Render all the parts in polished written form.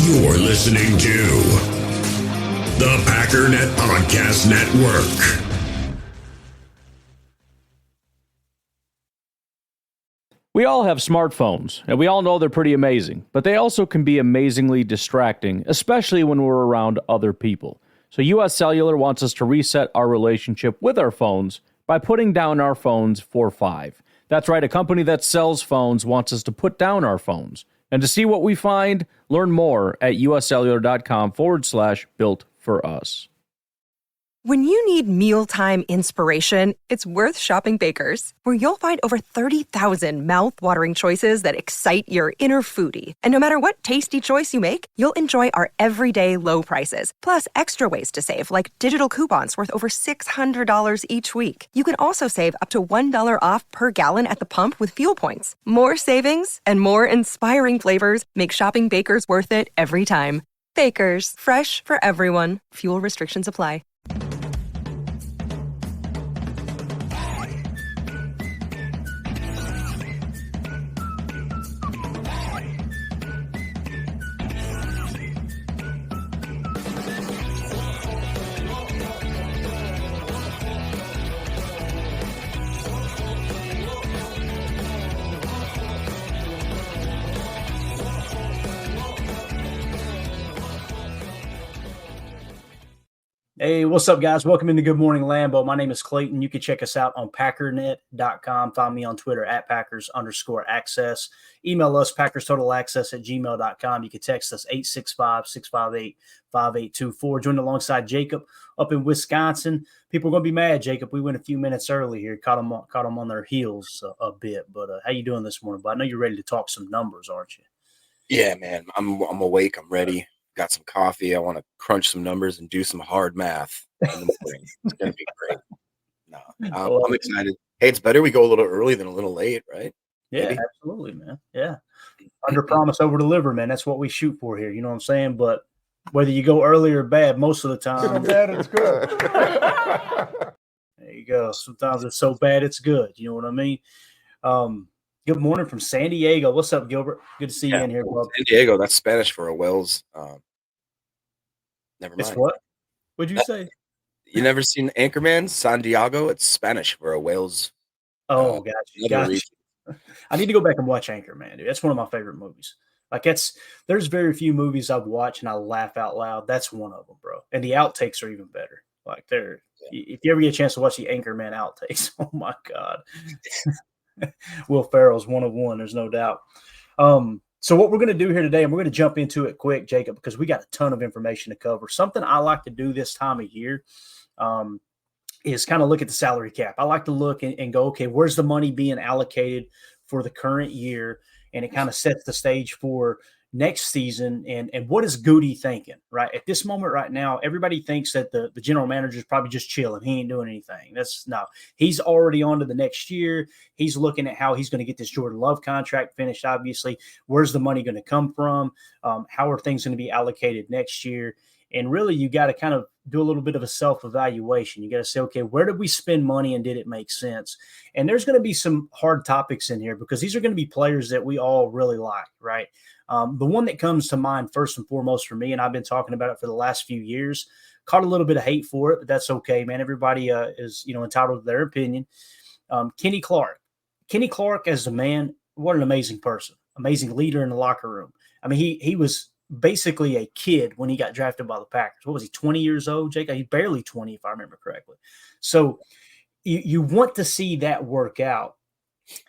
You're listening to the Packernet Podcast Network. We all have smartphones, and we all know they're pretty amazing, but they also can be amazingly distracting, especially when we're around other people. So US Cellular wants us to reset our relationship with our phones by putting down our phones for $5. That's right, a company that sells phones wants us to put down our phones. And to see what we find, learn more at uscellular.com/built for us. When you need mealtime inspiration, it's worth shopping Baker's, where you'll find over 30,000 mouth-watering choices that excite your inner foodie. And no matter what tasty choice you make, you'll enjoy our everyday low prices, plus extra ways to save, like digital coupons worth over $600 each week. You can also save up to $1 off per gallon at the pump with fuel points. More savings and more inspiring flavors make shopping Baker's worth it every time. Baker's, fresh for everyone. Fuel restrictions apply. Hey, what's up, guys? Welcome into Good Morning Lambeau. My name is Clayton. You can check us out on Packernet.com. Find me on Twitter at Packers_access. Email us, PackersTotalAccess@gmail.com. You can text us 865-658-5824. Join alongside Jacob up in Wisconsin. People are going to be mad, Jacob. We went a few minutes early here. Caught them on their heels a bit. But how you doing this morning? But I know you're ready to talk some numbers, aren't you? Yeah, man. I'm awake. I'm ready. Got some coffee. I want to crunch some numbers and do some hard math in the morning. It's going to be great. No, I'm excited. Hey, it's better we go a little early than a little late, right? Yeah, maybe? Absolutely, man. Yeah. Under promise, over deliver, man. That's what we shoot for here. You know what I'm saying? But whether you go early or bad, most of the time. So bad it's good. There you go. Sometimes it's so bad it's good. You know what I mean? Good morning from San Diego. What's up, Gilbert? Good to see you in here, bro. San Diego, that's Spanish for a Wells. Never mind. It's what? What'd you say? You never seen Anchorman? San Diego? It's Spanish for a Wales. Oh, gotcha. I need to go back and watch Anchorman, dude. That's one of my favorite movies. There's very few movies I've watched and I laugh out loud. That's one of them, bro. And the outtakes are even better. If you ever get a chance to watch the Anchorman outtakes, oh my God. Will Ferrell's one of one, there's no doubt. So what we're going to do here today, and we're going to jump into it quick, Jacob, because we got a ton of information to cover. Something I like to do this time of year is kind of look at the salary cap. I like to look and go, okay, where's the money being allocated for the current year? And it kind of sets the stage for next season. And what is Goody thinking, right? At this moment right now, everybody thinks that the general manager is probably just chilling. He ain't doing anything. He's already on to the next year. He's looking at how he's going to get this Jordan Love contract finished, obviously. Where's the money going to come from? How are things going to be allocated next year? And really, you got to kind of do a little bit of a self-evaluation. You got to say, okay, where did we spend money and did it make sense? And there's going to be some hard topics in here because these are going to be players that we all really like, right? The one that comes to mind first and foremost for me, and I've been talking about it for the last few years, caught a little bit of hate for it, but that's okay, man. Everybody is, entitled to their opinion. Kenny Clark. Kenny Clark as a man, what an amazing person, amazing leader in the locker room. I mean, he was basically a kid when he got drafted by the Packers. What was he, 20 years old, Jake? He's barely 20, if I remember correctly. So you want to see that work out.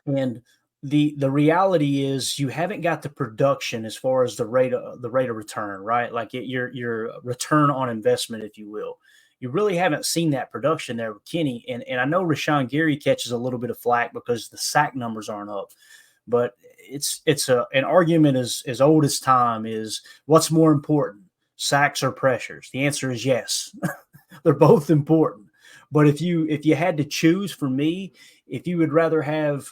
And the reality is you haven't got the production as far as the rate of return, right? Like your return on investment, if you will. You really haven't seen that production there with Kenny. And I know Rashawn Gary catches a little bit of flack because the sack numbers aren't up. But it's an argument as old as time is what's more important, sacks or pressures? The answer is yes. They're both important. But if you had to choose, for me, if you would rather have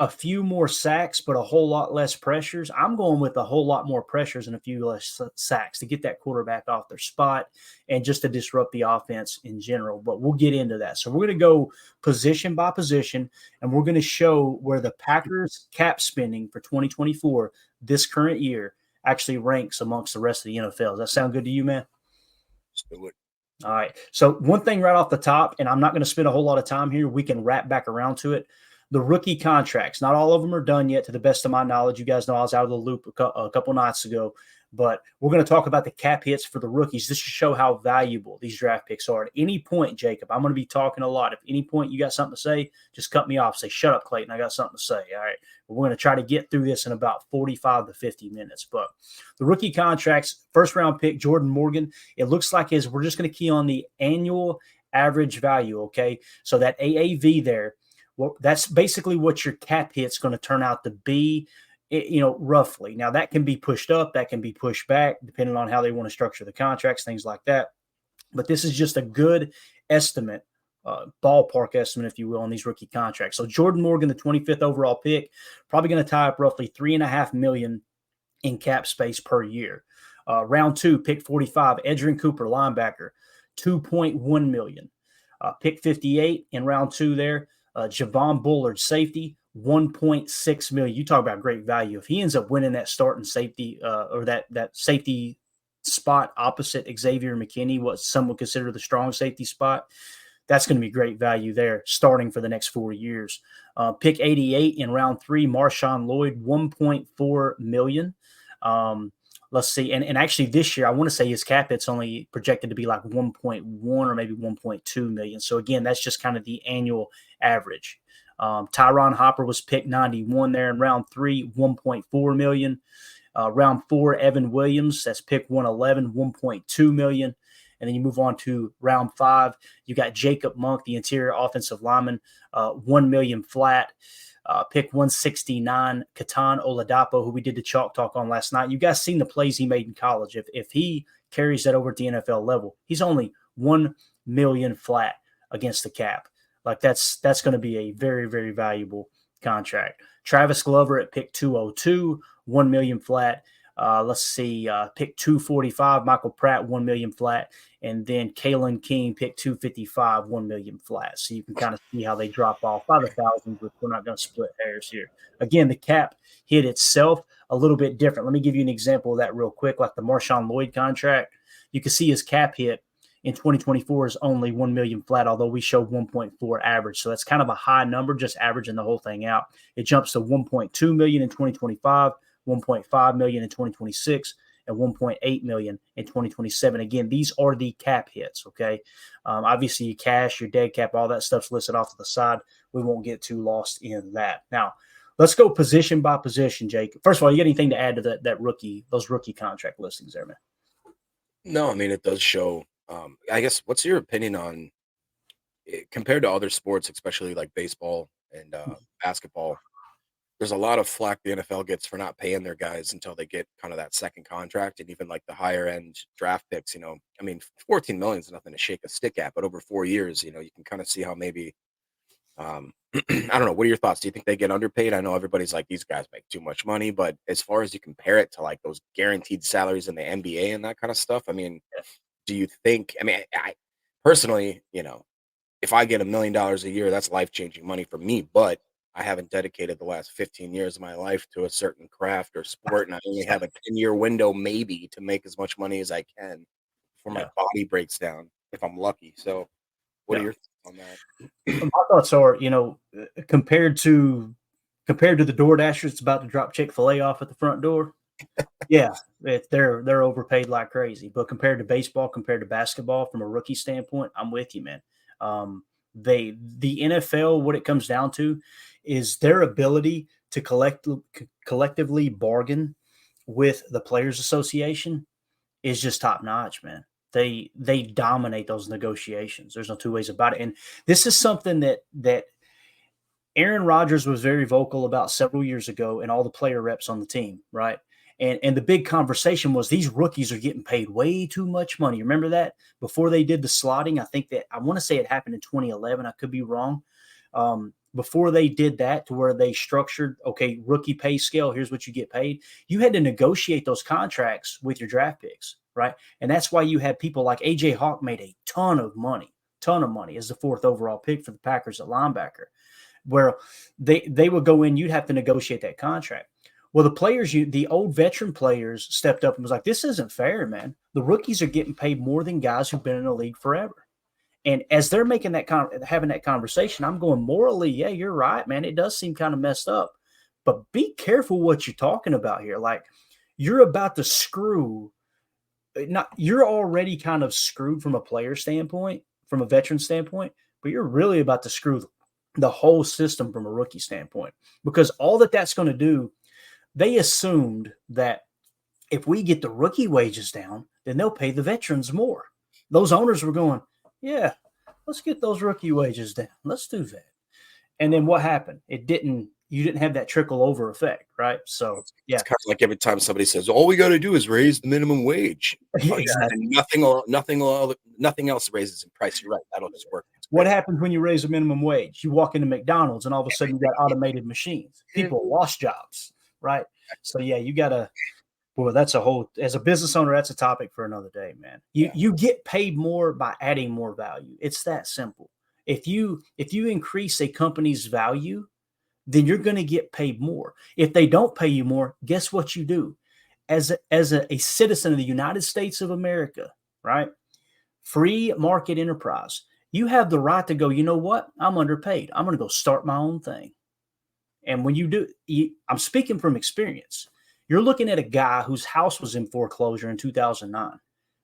a few more sacks but a whole lot less pressures, I'm going with a whole lot more pressures and a few less sacks to get that quarterback off their spot and just to disrupt the offense in general. But we'll get into that. So we're going to go position by position, and we're going to show where the Packers cap spending for 2024 this current year actually ranks amongst the rest of the NFL. Does that sound good to you, man? Let's do it. All right. So one thing right off the top, and I'm not going to spend a whole lot of time here. We can wrap back around to it. The rookie contracts, not all of them are done yet, to the best of my knowledge. You guys know I was out of the loop a couple nights ago, but we're going to talk about the cap hits for the rookies. This should show how valuable these draft picks are. At any point, Jacob, I'm going to be talking a lot. If any point you got something to say, just cut me off. Say, shut up, Clayton. I got something to say. All right. We're going to try to get through this in about 45 to 50 minutes. But the rookie contracts, first round pick, Jordan Morgan, it looks like we're just going to key on the annual average value. Okay. So that AAV there, well, that's basically what your cap hit's going to turn out to be, roughly. Now, that can be pushed up, that can be pushed back, depending on how they want to structure the contracts, things like that. But this is just a good estimate, ballpark estimate, if you will, on these rookie contracts. So Jordan Morgan, the 25th overall pick, probably going to tie up roughly $3.5 million in cap space per year. Round 2, pick 45, Edgerrin Cooper, linebacker, $2.1 million. Pick 58 in round 2 there. Javon Bullard, safety, $1.6 million. You talk about great value. If he ends up winning that starting safety or that safety spot opposite Xavier McKinney, what some would consider the strong safety spot, that's going to be great value there starting for the next 4 years. Pick 88 in round 3, Marshawn Lloyd, $1.4 million. Let's see. And actually this year, I want to say his cap hit's only projected to be like 1.1 or maybe 1.2 million. So again, that's just kind of the annual average. Tyron Hopper was picked 91 there in round 3, 1.4 million. Round 4, Evan Williams, that's pick 111, 1.2 million. And then you move on to round 5. You got Jacob Monk, the interior offensive lineman, 1 million flat. Pick 169, Katan Oladapo, who we did the Chalk Talk on last night. You guys seen the plays he made in college. If he carries that over at the NFL level, he's only 1 million flat against the cap. Like that's going to be a very, very valuable contract. Travis Glover at pick 202, 1 million flat. Let's see, pick 245, Michael Pratt, 1 million flat. And then Kalen King, pick 255, 1 million flat. So you can kind of see how they drop off by the thousands, but we're not going to split hairs here. Again, the cap hit itself a little bit different. Let me give you an example of that real quick, like the Marshawn Lloyd contract. You can see his cap hit in 2024 is only 1 million flat, although we show 1.4 average. So that's kind of a high number, just averaging the whole thing out. It jumps to 1.2 million in 2025, 1.5 million in 2026, and 1.8 million in 2027. Again, these are the cap hits, okay? Obviously, your cash, your dead cap, all that stuff's listed off to the side. We won't get too lost in that. Now, let's go position by position, Jake. First of all, you got anything to add to those rookie contract listings there, man? No, I mean, it does show. I guess, what's your opinion on, compared to other sports, especially like baseball and basketball, there's a lot of flack the NFL gets for not paying their guys until they get kind of that second contract, and even like the higher end draft picks, I mean, 14 million is nothing to shake a stick at, but over 4 years, you can kind of see how maybe, I don't know. What are your thoughts? Do you think they get underpaid? I know everybody's like, these guys make too much money, but as far as you compare it to like those guaranteed salaries in the NBA and that kind of stuff, I mean, do you think, I personally, if I get $1 million a year, that's life-changing money for me, but I haven't dedicated the last 15 years of my life to a certain craft or sport, and I only have a 10-year window maybe to make as much money as I can before my body breaks down, if I'm lucky. So what are your thoughts on that? My thoughts are, compared to the door dashers that's about to drop Chick-fil-A off at the front door, yeah, they're overpaid like crazy. But compared to baseball, compared to basketball, from a rookie standpoint, I'm with you, man. The NFL, what it comes down to is their ability to collectively bargain with the Players Association is just top notch, man. They dominate those negotiations. There's no two ways about it. And this is something that Aaron Rodgers was very vocal about several years ago, and all the player reps on the team, right? And the big conversation was these rookies are getting paid way too much money. Remember that? Before they did the slotting, I want to say it happened in 2011. I could be wrong. Before they did that, to where they structured, okay, rookie pay scale, here's what you get paid. You had to negotiate those contracts with your draft picks, right? And that's why you had people like A.J. Hawk made a ton of money as the 4th overall pick for the Packers at linebacker, where they would go in, you'd have to negotiate that contract. Well, the old veteran players stepped up and was like, this isn't fair, man. The rookies are getting paid more than guys who've been in the league forever. And as they're making having that conversation, I'm going morally, yeah, you're right, man. It does seem kind of messed up, but be careful what you're talking about here. Like, you're about to you're already kind of screwed from a player standpoint, from a veteran standpoint, but you're really about to screw the whole system from a rookie standpoint, because all that's going to do, they assumed that if we get the rookie wages down, then they'll pay the veterans more. Those owners were going, yeah, let's get those rookie wages down. Let's do that. And then what happened? You didn't have that trickle over effect, right? So yeah, it's kind of like every time somebody says, all we got to do is raise the minimum wage. Exactly. Nothing else raises in price. You're right. That'll just work. What happens when you raise the minimum wage? You walk into McDonald's and all of a sudden you got automated machines. People lost jobs, right? So yeah, you got to, boy, as a business owner, that's a topic for another day, man. You get paid more by adding more value. It's that simple. If you increase a company's value, then you're going to get paid more. If they don't pay you more, guess what you do? As a citizen of the United States of America, right? Free market enterprise. You have the right to go, you know what? I'm underpaid. I'm going to go start my own thing. And when you do, I'm speaking from experience. You're looking at a guy whose house was in foreclosure in 2009.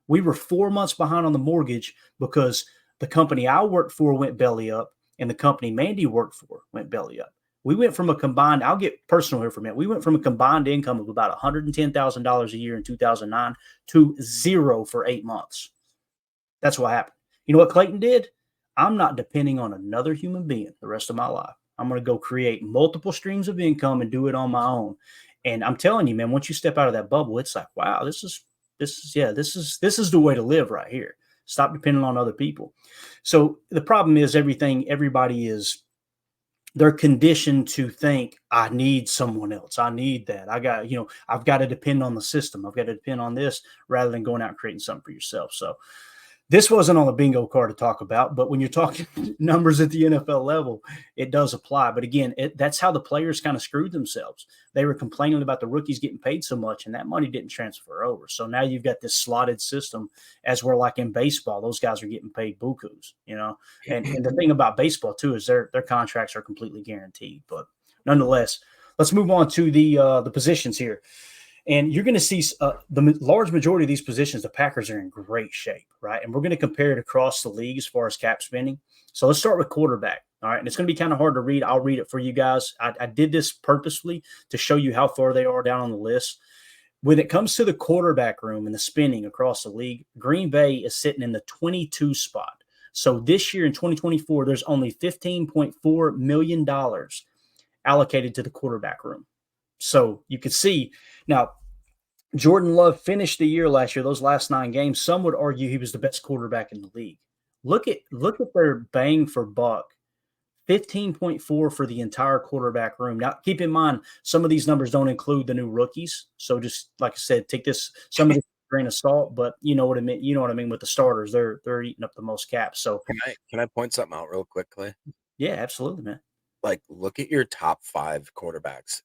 We were 4 months behind on the mortgage because the company I worked for went belly up and the company Mandy worked for went belly up. We went from a combined, I'll get personal here for a minute. We went from a combined income of about $110,000 a year in 2009 to zero for 8 months. That's what happened. You know what Clayton did? I'm not depending on another human being the rest of my life. I'm going to go create multiple streams of income and do it on my own. And I'm telling you, man, once you step out of that bubble, it's like, wow, this is the way to live right here. Stop depending on other people. So the problem is they're conditioned to think, I need someone else. I need that. I've got to depend on the system. I've got to depend on this rather than going out and creating something for yourself. So this wasn't on the bingo card to talk about, but when you're talking numbers at the NFL level, it does apply. But again, that's how the players kind of screwed themselves. They were complaining about the rookies getting paid so much, and that money didn't transfer over. So now you've got this slotted system, as we're like in baseball. Those guys are getting paid bukus, And the thing about baseball too is their contracts are completely guaranteed. But nonetheless, let's move on to the positions here. And you're going to see the large majority of these positions, the Packers are in great shape, right? And we're going to compare it across the league as far as cap spending. So let's start with quarterback, all right? And it's going to be kind of hard to read. I'll read it for you guys. I did this purposefully to show you how far they are down on the list. When it comes to the quarterback room and the spending across the league, Green Bay is sitting in the 22 spot. So this year in 2024, there's only $15.4 million allocated to the quarterback room. So you could see now, Jordan Love finished the year last year, those last 9 games. Some would argue he was the best quarterback in the league. Look at their bang for buck. 15.4 for the entire quarterback room. Now, keep in mind, some of these numbers don't include the new rookies. So just like I said, take some of this grain of salt, but you know what I mean. You know what I mean with the starters. They're eating up the most caps. So can I point something out real quick, Clay? Yeah, absolutely, man. Like, look at your top 5 quarterbacks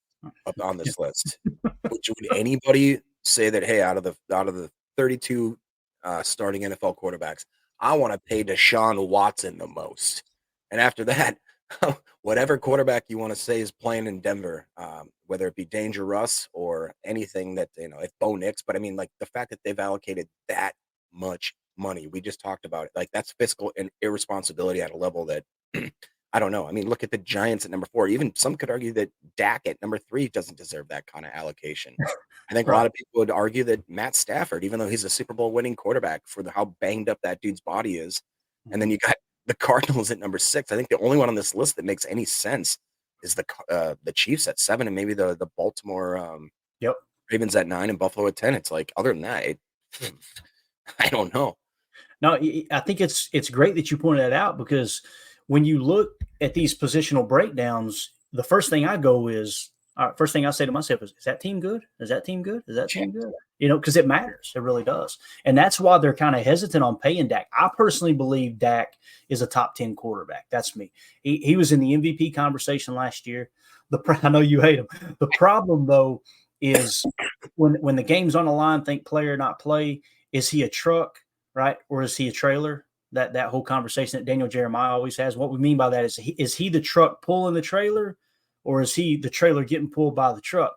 up on this list. Would anybody say that, hey, out of the 32 starting NFL quarterbacks, I want to pay Deshaun Watson the most? And after that, whatever quarterback you want to say is playing in Denver, whether it be Danger Russ or anything that, it's Bo Nix. But I mean, like, the fact that they've allocated that much money, we just talked about it. Like, that's fiscal and irresponsibility at a level that I don't know. I mean, look at the Giants at number 4. Even some could argue that Dak at number 3 doesn't deserve that kind of allocation. I think a lot of people would argue that Matt Stafford, even though he's a Super Bowl winning quarterback, for how banged up that dude's body is. And then you got the Cardinals at number 6. I think the only one on this list that makes any sense is the Chiefs at 7, and maybe the Baltimore Ravens at 9 and Buffalo at 10. It's like, other than that, I don't know. No, I think it's great that you pointed that out, because when you look at these positional breakdowns, the first thing I say to myself is that team good? Is that team good? Is that team good? Because it matters. It really does. And that's why they're kind of hesitant on paying Dak. I personally believe Dak is a top 10 quarterback. That's me. He was in the MVP conversation last year. I know you hate him. The problem though is when the game's on the line, think play or not play. Is he a truck, right, or is he a trailer? That whole conversation that Daniel Jeremiah always has. What we mean by that is he the truck pulling the trailer, or is he the trailer getting pulled by the truck?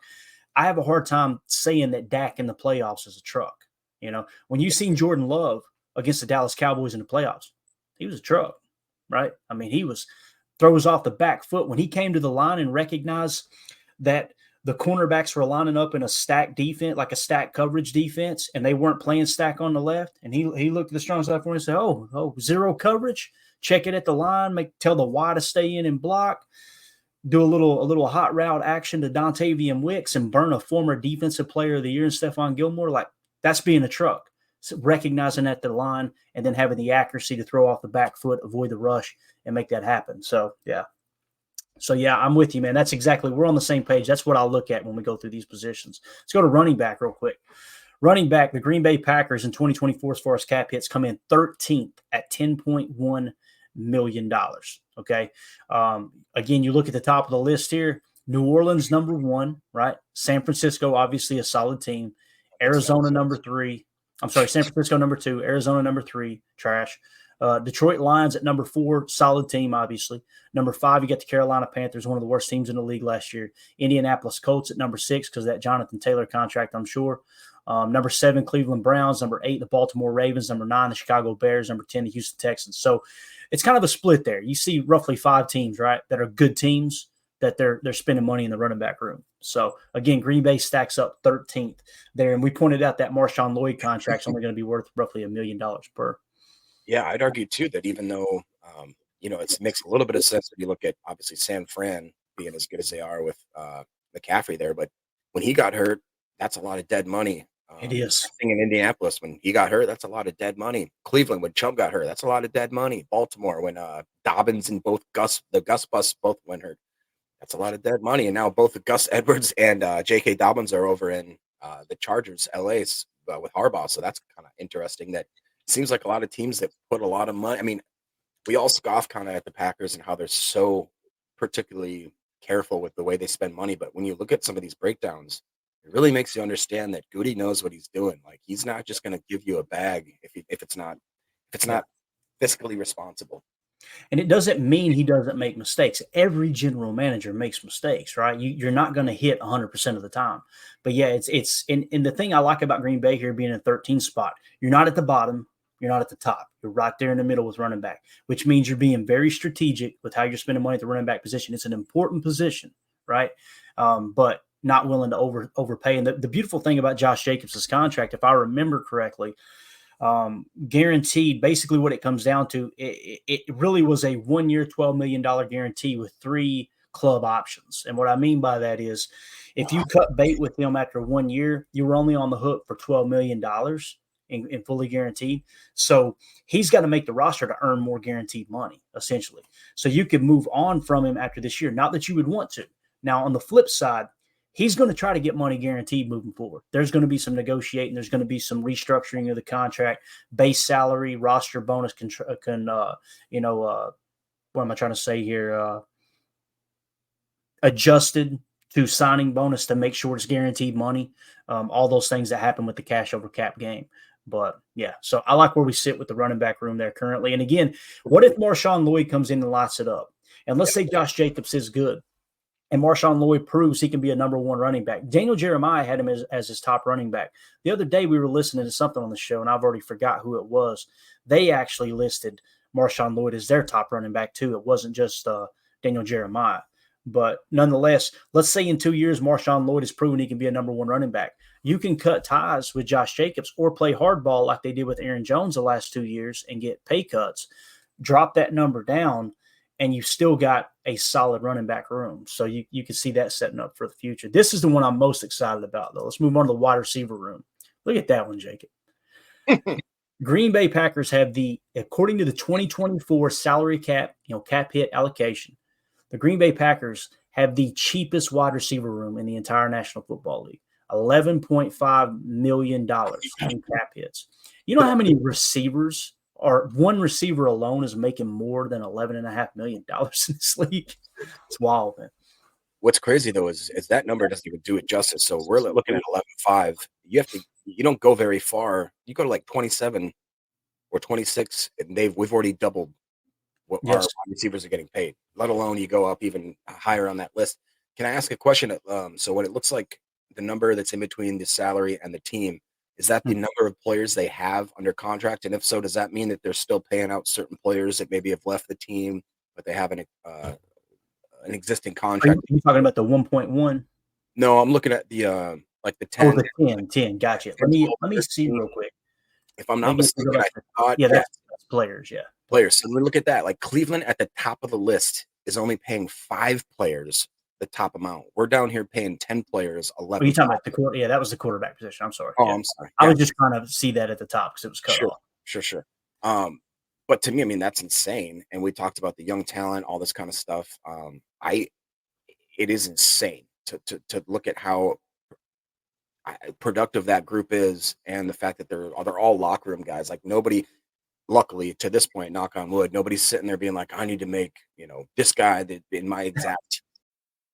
I have a hard time saying that Dak in the playoffs is a truck. You know, when you seen Jordan Love against the Dallas Cowboys in the playoffs, he was a truck, right? I mean, he throws off the back foot when he came to the line and recognized that the cornerbacks were lining up in a stack defense, like a stack coverage defense, and they weren't playing stack on the left. And he looked at the strong side for him and said, "Oh, zero coverage. Check it at the line. Tell the Y to stay in and block. Do a little hot route action to Dontavian Wicks and burn a former defensive player of the year in Stephon Gilmore. Like that's being a truck." So recognizing at the line and then having the accuracy to throw off the back foot, avoid the rush, and make that happen. So yeah, I'm with you, man. That's exactly, we're on the same page. That's what I'll look at when we go through these positions. Let's go to running back real quick. Running back, the Green Bay Packers in 2024 as far as cap hits come in 13th at $10.1 million. Okay. Again, you look at the top of the list here. New Orleans, number 1, right? San Francisco, obviously a solid team. Arizona, number 3. I'm sorry, San Francisco, number 2. Arizona, number 3, trash. Detroit Lions at number 4, solid team, obviously. Number 5, you get the Carolina Panthers, one of the worst teams in the league last year. Indianapolis Colts at number 6 because of that Jonathan Taylor contract, I'm sure. Number 7, Cleveland Browns. Number 8, the Baltimore Ravens. Number 9, the Chicago Bears. Number 10, the Houston Texans. So it's kind of a split there. You see roughly 5 teams, right, that are good teams that they're spending money in the running back room. So, again, Green Bay stacks up 13th there. And we pointed out that Marshawn Lloyd contract's only going to be worth roughly $1 million per. Yeah, I'd argue, too, that even though, it makes a little bit of sense when you look at, obviously, San Fran being as good as they are with McCaffrey there. But when he got hurt, that's a lot of dead money. It is. In Indianapolis, when he got hurt, that's a lot of dead money. Cleveland, when Chubb got hurt, that's a lot of dead money. Baltimore, when Dobbins and the Gus Bus both went hurt, that's a lot of dead money. And now both Gus Edwards and J.K. Dobbins are over in the Chargers, LA's with Harbaugh. So that's kind of interesting that it seems like a lot of teams that put a lot of money. I mean, we all scoff kind of at the Packers and how they're so particularly careful with the way they spend money. But when you look at some of these breakdowns, it really makes you understand that Goody knows what he's doing. Like he's not just going to give you a bag if it's not fiscally responsible. And it doesn't mean he doesn't make mistakes. Every general manager makes mistakes, right? You're not going to hit 100% of the time. But yeah, it's and the thing I like about Green Bay here being in 13th spot, you're not at the bottom, you're not at the top. You're right there in the middle with running back, which means you're being very strategic with how you're spending money at the running back position. It's an important position, right? But not willing to overpay. And the beautiful thing about Josh Jacobs' contract, if I remember correctly, guaranteed, basically what it comes down to, it really was a 1-year, $12 million guarantee with 3 club options. And what I mean by that is if you cut bait with him after 1 year, you were only on the hook for $12 million in fully guaranteed. So he's got to make the roster to earn more guaranteed money, essentially. So you could move on from him after this year. Not that you would want to. Now, on the flip side, he's going to try to get money guaranteed moving forward. There's going to be some negotiating. There's going to be some restructuring of the contract, base salary, roster bonus, what am I trying to say here? Adjusted to signing bonus to make sure it's guaranteed money. All those things that happen with the cash over cap game. But yeah, so I like where we sit with the running back room there currently. And again, what if Marshawn Lloyd comes in and lights it up? And let's say Josh Jacobs is good, and Marshawn Lloyd proves he can be a number 1 running back. Daniel Jeremiah had him as his top running back. The other day we were listening to something on the show, and I've already forgot who it was. They actually listed Marshawn Lloyd as their top running back too. It wasn't just Daniel Jeremiah. But nonetheless, let's say in 2 years Marshawn Lloyd has proven he can be a number 1 running back. You can cut ties with Josh Jacobs or play hardball like they did with Aaron Jones the last 2 years and get pay cuts, drop that number down, and you've still got a solid running back room. So you can see that setting up for the future. This is the one I'm most excited about, though. Let's move on to the wide receiver room. Look at that one, Jacob. Green Bay Packers have according to the 2024 salary cap, cap hit allocation, the Green Bay Packers have the cheapest wide receiver room in the entire National Football League. $11.5 million in cap hits. You know how many receivers or one receiver alone is making more than $11.5 million in this league? It's wild, man. what's crazy though is that number doesn't even do it justice. So we're looking at 11.5. You don't go very far. You go to like 27 or 26, and we've already doubled what our wide receivers are getting paid. Let alone you go up even higher on that list. Can I ask a question? So what it looks like, the number that's in between the salary and the team, is that the number of players they have under contract? And if so, does that mean that they're still paying out certain players that maybe have left the team, but they have an existing contract? Are you talking about the 1.1? No, I'm looking at the like the 10. Oh, the 10. Gotcha. Let me see real quick. If I'm not mistaken, I thought that's players. Yeah, players. So we look at that. Like Cleveland at the top of the list is only paying 5 players the top amount. We're down here paying 10 players 11. Are you talking about the quarter? Yeah, that was the quarterback position. I'm sorry. Oh, I'm sorry. I was just trying to see that at the top because it was cut off. Sure. But to me, I mean, that's insane. And we talked about the young talent, all this kind of stuff. It is insane to look at how productive that group is, and the fact that they're all locker room guys. Like nobody, luckily to this point, knock on wood, nobody's sitting there being like, I need to make this guy that in my exact.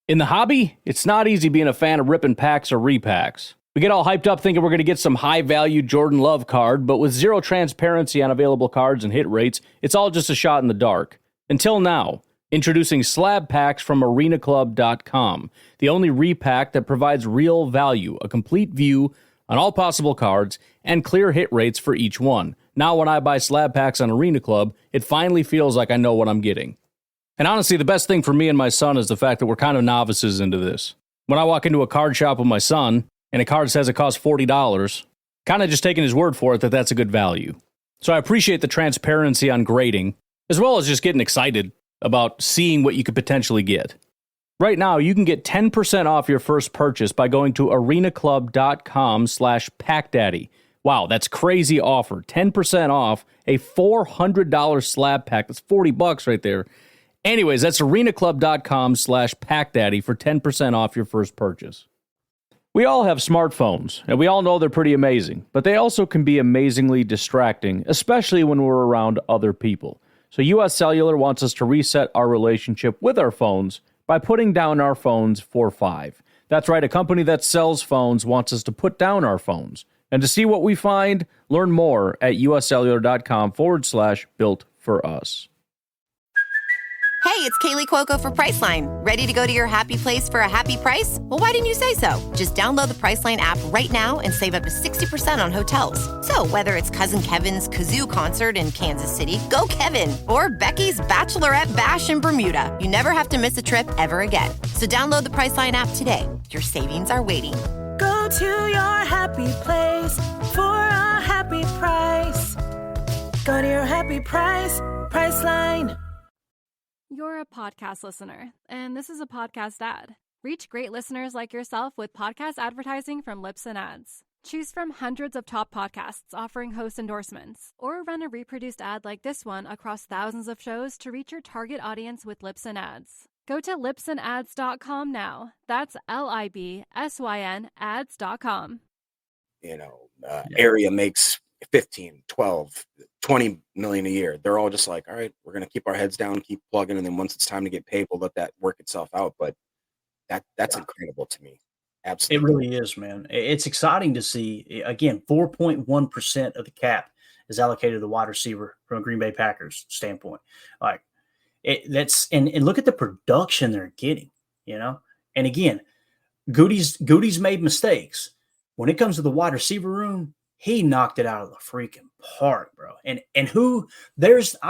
In the hobby, it's not easy being a fan of ripping packs or repacks. We get all hyped up thinking we're going to get some high-value Jordan Love card, but with zero transparency on available cards and hit rates, it's all just a shot in the dark. Until now. Introducing Slab Packs from ArenaClub.com, the only repack that provides real value, a complete view on all possible cards, and clear hit rates for each one. Now when I buy Slab Packs on Arena Club, it finally feels like I know what I'm getting. And honestly, the best thing for me and my son is the fact that we're kind of novices into this. When I walk into a card shop with my son, and a card says it costs $40, kind of just taking his word for it that that's a good value. So I appreciate the transparency on grading, as well as just getting excited about seeing what you could potentially get. Right now, you can get 10% off your first purchase by going to arenaclub.com/packdaddy. Wow, that's crazy offer. 10% off a $400 slab pack. That's $40 right there. Anyways, that's arenaclub.com/packdaddy for 10% off your first purchase. We all have smartphones, and we all know they're pretty amazing, but they also can be amazingly distracting, especially when we're around other people. So US Cellular wants us to reset our relationship with our phones by putting down our phones for $5. That's right, a company that sells phones wants us to put down our phones. And to see what we find, learn more at uscellular.com/built for us. Hey, it's Kaylee Cuoco for Priceline. Ready to go to your happy place for a happy price? Well, why didn't you say so? Just download the Priceline app right now and save up to 60% on hotels. So whether it's Cousin Kevin's Kazoo Concert in Kansas City, go Kevin, or Becky's Bachelorette Bash in Bermuda, you never have to miss a trip ever again. So download the Priceline app today. Your savings are waiting. Go to your happy place for a happy price. Go to your happy price, Priceline. You're a podcast listener, and this is a podcast ad. Reach great listeners like yourself with podcast advertising from Libsyn Ads. Choose from hundreds of top podcasts offering host endorsements, or run a reproduced ad like this one across thousands of shows to reach your target audience with Libsyn Ads. Go to libsynads.com now. That's LIBSYN ads.com. Area makes 15, 12, 20 million a year. They're all just like, all right, we're going to keep our heads down, keep plugging. And then once it's time to get paid, we'll let that work itself out. But that's incredible to me. Absolutely. It really is, man. It's exciting to see. Again, 4.1% of the cap is allocated to the wide receiver from a Green Bay Packers standpoint. Like and look at the production they're getting, And again, Goody's made mistakes. When it comes to the wide receiver room, he knocked it out of the freaking park, bro. I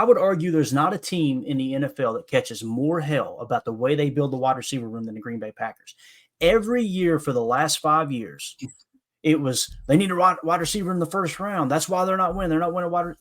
would argue there's not a team in the NFL that catches more hell about the way they build the wide receiver room than the Green Bay Packers. Every year for the last 5 years, it was they need a wide receiver in the first round. That's why they're not winning.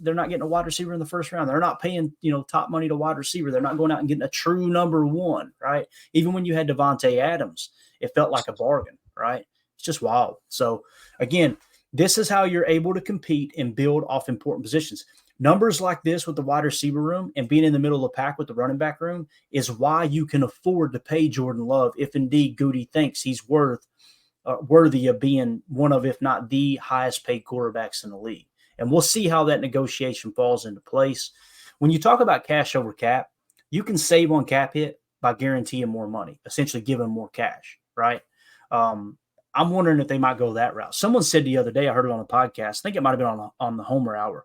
They're not getting a wide receiver in the first round. They're not paying, top money to wide receiver. They're not going out and getting a true number one, right? Even when you had Devontae Adams, it felt like a bargain, right? It's just wild. So again, this is how you're able to compete and build off important positions. Numbers like this with the wide receiver room and being in the middle of the pack with the running back room is why you can afford to pay Jordan Love if indeed Goody thinks he's worthy of being one of, if not the highest paid quarterbacks in the league. And we'll see how that negotiation falls into place. When you talk about cash over cap, you can save on cap hit, by guaranteeing more money, essentially giving more cash, right? I'm wondering if they might go that route. Someone said the other day, I heard it on a podcast, I think it might have been on the Homer Hour.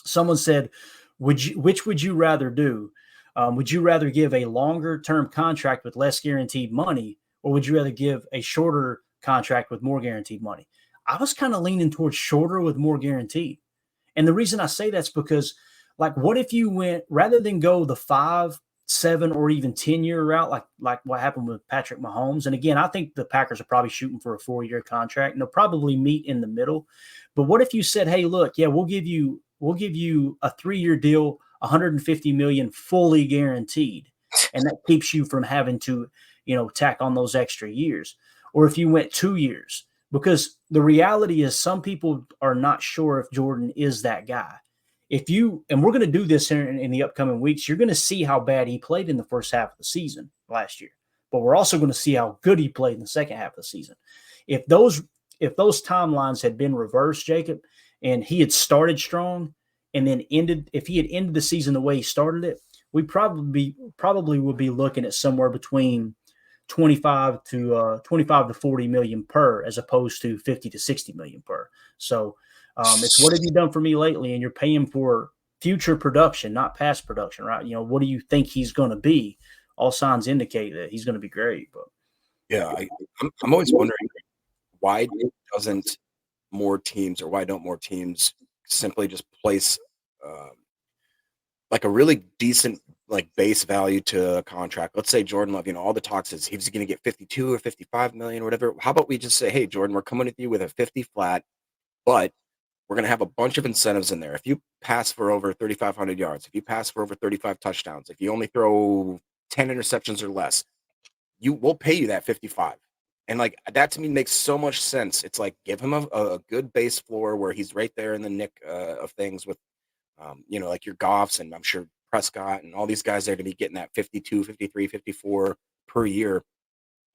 Someone said, which would you rather do? Would you rather give a longer term contract with less guaranteed money, or would you rather give a shorter contract with more guaranteed money? I was kind of leaning towards shorter with more guaranteed. And the reason I say that's because, like, what if you went, rather than go the 5, 7, or even 10-year route, like what happened with Patrick Mahomes? And again, I think the Packers are probably shooting for a 4-year contract, and they'll probably meet in the middle. But what if you said, hey, look, yeah, we'll give you a 3-year deal, $150 million fully guaranteed, and that keeps you from having to, tack on those extra years. Or if you went 2 years, because the reality is some people are not sure if Jordan is that guy. And we're going to do this in the upcoming weeks, you're going to see how bad he played in the first half of the season last year, but we're also going to see how good he played in the second half of the season. If those timelines had been reversed, Jacob, and he had started strong and then if he had ended the season the way he started it, we probably would be looking at somewhere between 25 to 40 million per, as opposed to 50 to 60 million per. So it's what have you done for me lately? And you're paying for future production, not past production, right? What do you think he's going to be? All signs indicate that he's going to be great. But yeah, I'm always wondering, why don't more teams simply just place like a really decent base value to a contract? Let's say Jordan Love, all the talks is he's going to get 52 or 55 million or whatever. How about we just say, hey, Jordan, we're coming with you with a 50 flat, but we're going to have a bunch of incentives in there. If you pass for over 3,500 yards, if you pass for over 35 touchdowns, if you only throw 10 interceptions or less, we'll pay you that 55. And that to me makes so much sense. It's like, give him a good base floor where he's right there in the nick of things with, like your Goffs, and I'm sure Prescott and all these guys are going to be getting that 52, 53, 54 per year.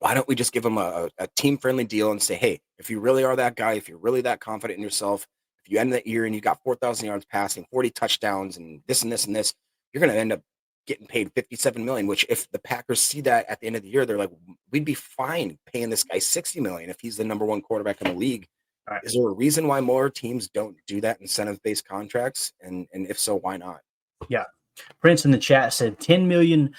Why don't we just give him a team-friendly deal and say, hey, if you really are that guy, if you're really that confident in yourself, if you end that year and you got 4,000 yards passing, 40 touchdowns, and this and this and this, you're going to end up getting paid $57 million, which if the Packers see that at the end of the year, they're like, we'd be fine paying this guy $60 million if he's the number one quarterback in the league. Right. Is there a reason why more teams don't do that incentive-based contracts? And if so, why not? Yeah. Prince in the chat said $10 million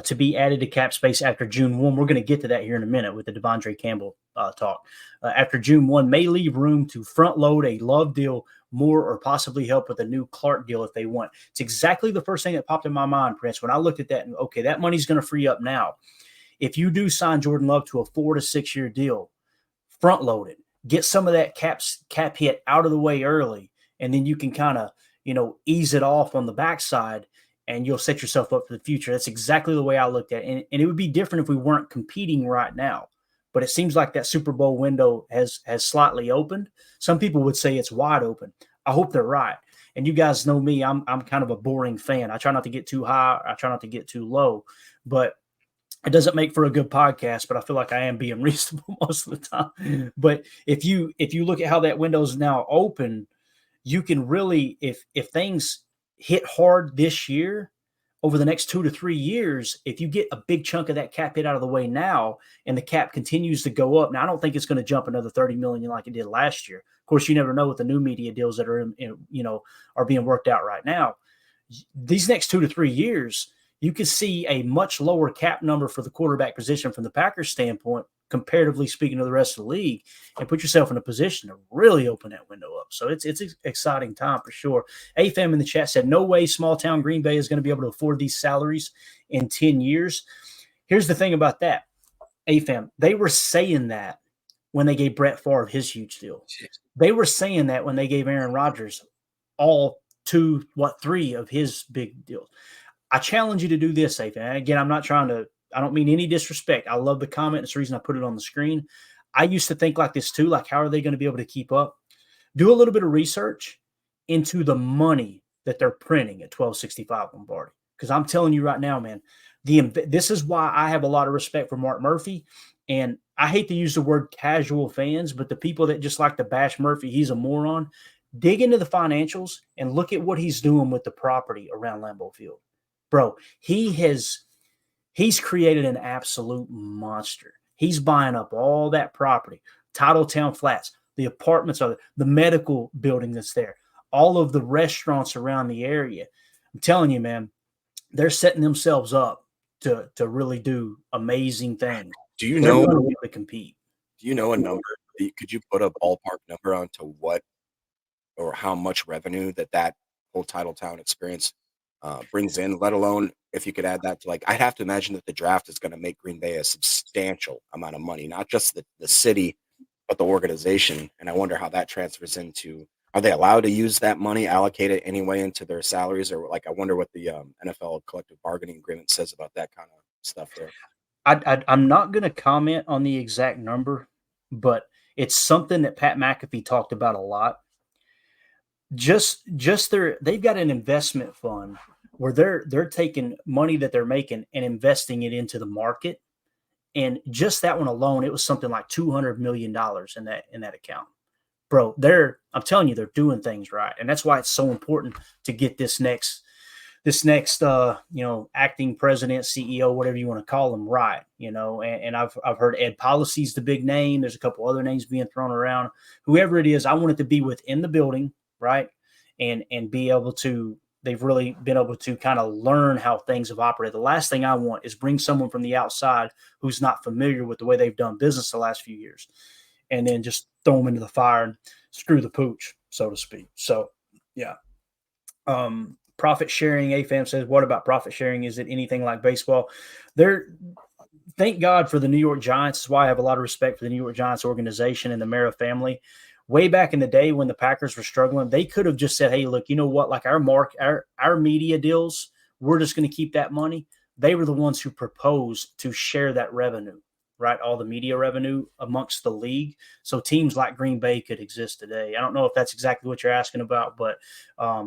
to be added to cap space after June 1. We're going to get to that here in a minute with the Devondre Campbell talk. After June 1 may leave room to front load a Love deal more, or possibly help with a new Clark deal if they want. It's exactly the first thing that popped in my mind, Prince, when I looked at that. And okay, that money's going to free up now. If you do sign Jordan Love to a 4 to 6 year deal, front load it, get some of that cap hit out of the way early, and then you can kind of, ease it off on the backside, and you'll set yourself up for the future. That's exactly the way I looked at it. And it would be different if we weren't competing right now. But it seems like that Super Bowl window has slightly opened. Some people would say it's wide open. I hope they're right. And you guys know me, I'm kind of a boring fan. I try not to get too high. I try not to get too low. But it doesn't make for a good podcast, but I feel like I am being reasonable most of the time. But if you look at how that window is now open, you can really, if things hit hard this year, over the next 2 to 3 years, if you get a big chunk of that cap hit out of the way now, and the cap continues to go up, now I don't think it's going to jump another 30 million like it did last year. Of course, you never know with the new media deals that are are being worked out right now. These next 2 to 3 years, you could see a much lower cap number for the quarterback position from the Packers standpoint, comparatively speaking to the rest of the league, and put yourself in a position to really open that window up. So it's an exciting time for sure. AFAM in the chat said, no way small town Green Bay is going to be able to afford these salaries in 10 years. Here's the thing about that, AFAM. They were saying that when they gave Brett Favre his huge deal. They were saying that when they gave Aaron Rodgers all 3 of his big deals. I challenge you to do this, AFAM. Again, I don't mean any disrespect. I love the comment. It's the reason I put it on the screen. I used to think like this too, like how are they going to be able to keep up? Do a little bit of research into the money that they're printing at 1265 Lombardi. Because I'm telling you right now, man, this is why I have a lot of respect for Mark Murphy. And I hate to use the word casual fans, but the people that just like to bash Murphy, he's a moron. Dig into the financials and look at what he's doing with the property around Lambeau Field. Bro, he has He's created an absolute monster. He's buying up all that property, Titletown Flats, the apartments are there, the medical building that's there, all of the restaurants around the area. I'm telling you, man, they're setting themselves up to really do amazing things. Do you They're know? going to be able to compete. Do you know a number? Could you put a ballpark number onto what or how much revenue that whole Titletown experience brings in? Let alone if you could add that to, like, I'd have to imagine that the draft is going to make Green Bay a substantial amount of money, not just the city, but the organization. And I wonder how that transfers into. Are they allowed to use that money, allocate it anyway into their salaries, or like I wonder what the NFL collective bargaining agreement says about that kind of stuff there. I'm not going to comment on the exact number, but it's something that Pat McAfee talked about a lot. They've got an investment fund where they're taking money that they're making and investing it into the market. And just that one alone, it was something like $200 million in that account. Bro, I'm telling you, they're doing things right. And that's why it's so important to get this next acting president, CEO, whatever you want to call them, right. And I've heard Ed Policy's the big name. There's a couple other names being thrown around. Whoever it is, I want it to be within the building, right? And be able to, they've really been able to kind of learn how things have operated. The last thing I want is bring someone from the outside who's not familiar with the way they've done business the last few years, and then just throw them into the fire and screw the pooch, so to speak. So, yeah. Profit sharing, AFAM says, what about profit sharing? Is it anything like baseball? Thank God for the New York Giants. That's why I have a lot of respect for the New York Giants organization and the Mara family. Way back in the day when the Packers were struggling, they could have just said, hey, look, you know what? Like our media deals, we're just going to keep that money. They were the ones who proposed to share that revenue, right? All the media revenue amongst the league. So teams like Green Bay could exist today. I don't know if that's exactly what you're asking about, but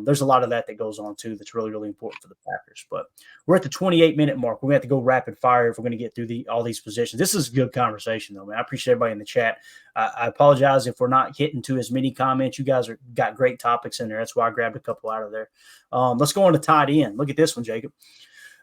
there's a lot of that goes on too. That's really, really important for the Packers. But we're at the 28-minute mark. We're going to have to go rapid fire if we're going to get through all these positions. This is a good conversation though, man. I appreciate everybody in the chat. I apologize if we're not hitting to as many comments. You guys got great topics in there. That's why I grabbed a couple out of there. Let's go on to tight end. Look at this one, Jacob.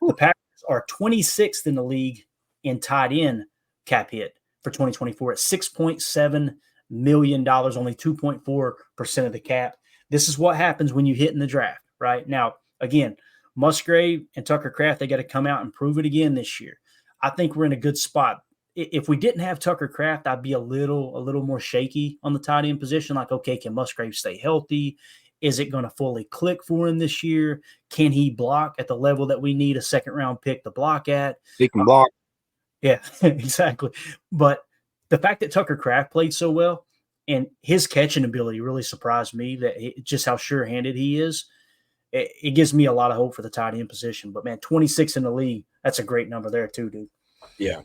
The Packers are 26th in the league in tight end cap hit for 2024 at $6.7 million, only 2.4% of the cap. This is what happens when you hit in the draft, right? Now, again, Musgrave and Tucker Kraft, they got to come out and prove it again this year. I think we're in a good spot. If we didn't have Tucker Kraft, I'd be a little more shaky on the tight end position. Like, okay, can Musgrave stay healthy? Is it going to fully click for him this year? Can he block at the level that we need a second-round pick to block at? He can block. Yeah, exactly. But the fact that Tucker Kraft played so well and his catching ability really surprised me, just how sure-handed he is. It gives me a lot of hope for the tight end position. But, man, 26 in the league, that's a great number there too, dude. Yeah.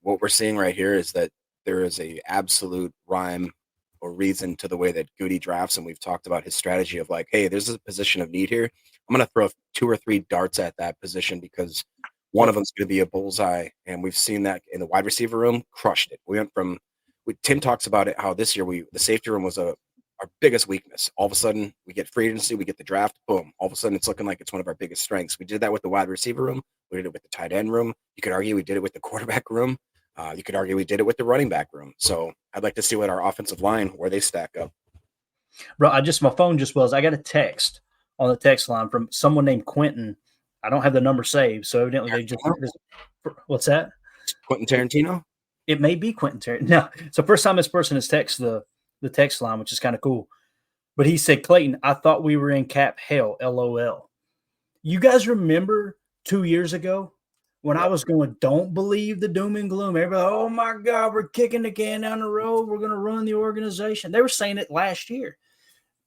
What we're seeing right here is that there is a absolute rhyme or reason to the way that Goody drafts, and we've talked about his strategy of like, hey, there's a position of need here. I'm going to throw 2 or 3 darts at that position because one of them is going to be a bullseye, and we've seen that in the wide receiver room, crushed it. We went from Tim talks about it, how this year the safety room was our biggest weakness. All of a sudden, we get free agency, we get the draft, boom. All of a sudden, it's looking like it's one of our biggest strengths. We did that with the wide receiver room. We did it with the tight end room. You could argue we did it with the quarterback room. You could argue we did it with the running back room. So I'd like to see what our offensive line, where they stack up. Bro, my phone just buzzed. I got a text on the text line from someone named Quentin. I don't have the number saved, so evidently they just – what's that? Quentin Tarantino? It may be Quentin Tarantino. No, it's the first time this person has texted the text line, which is kind of cool. But he said, Clayton, I thought we were in cap hell, LOL. You guys remember 2 years ago when I was going, don't believe the doom and gloom. Everybody, oh, my God, we're kicking the can down the road. We're going to run the organization. They were saying it last year.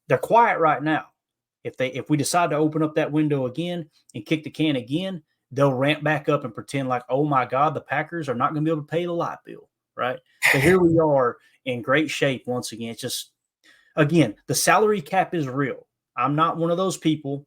They're quiet right now. If we decide to open up that window again and kick the can again, they'll ramp back up and pretend like, oh, my God, the Packers are not going to be able to pay the light bill, right? So here we are in great shape once again. It's just, again, the salary cap is real. I'm not one of those people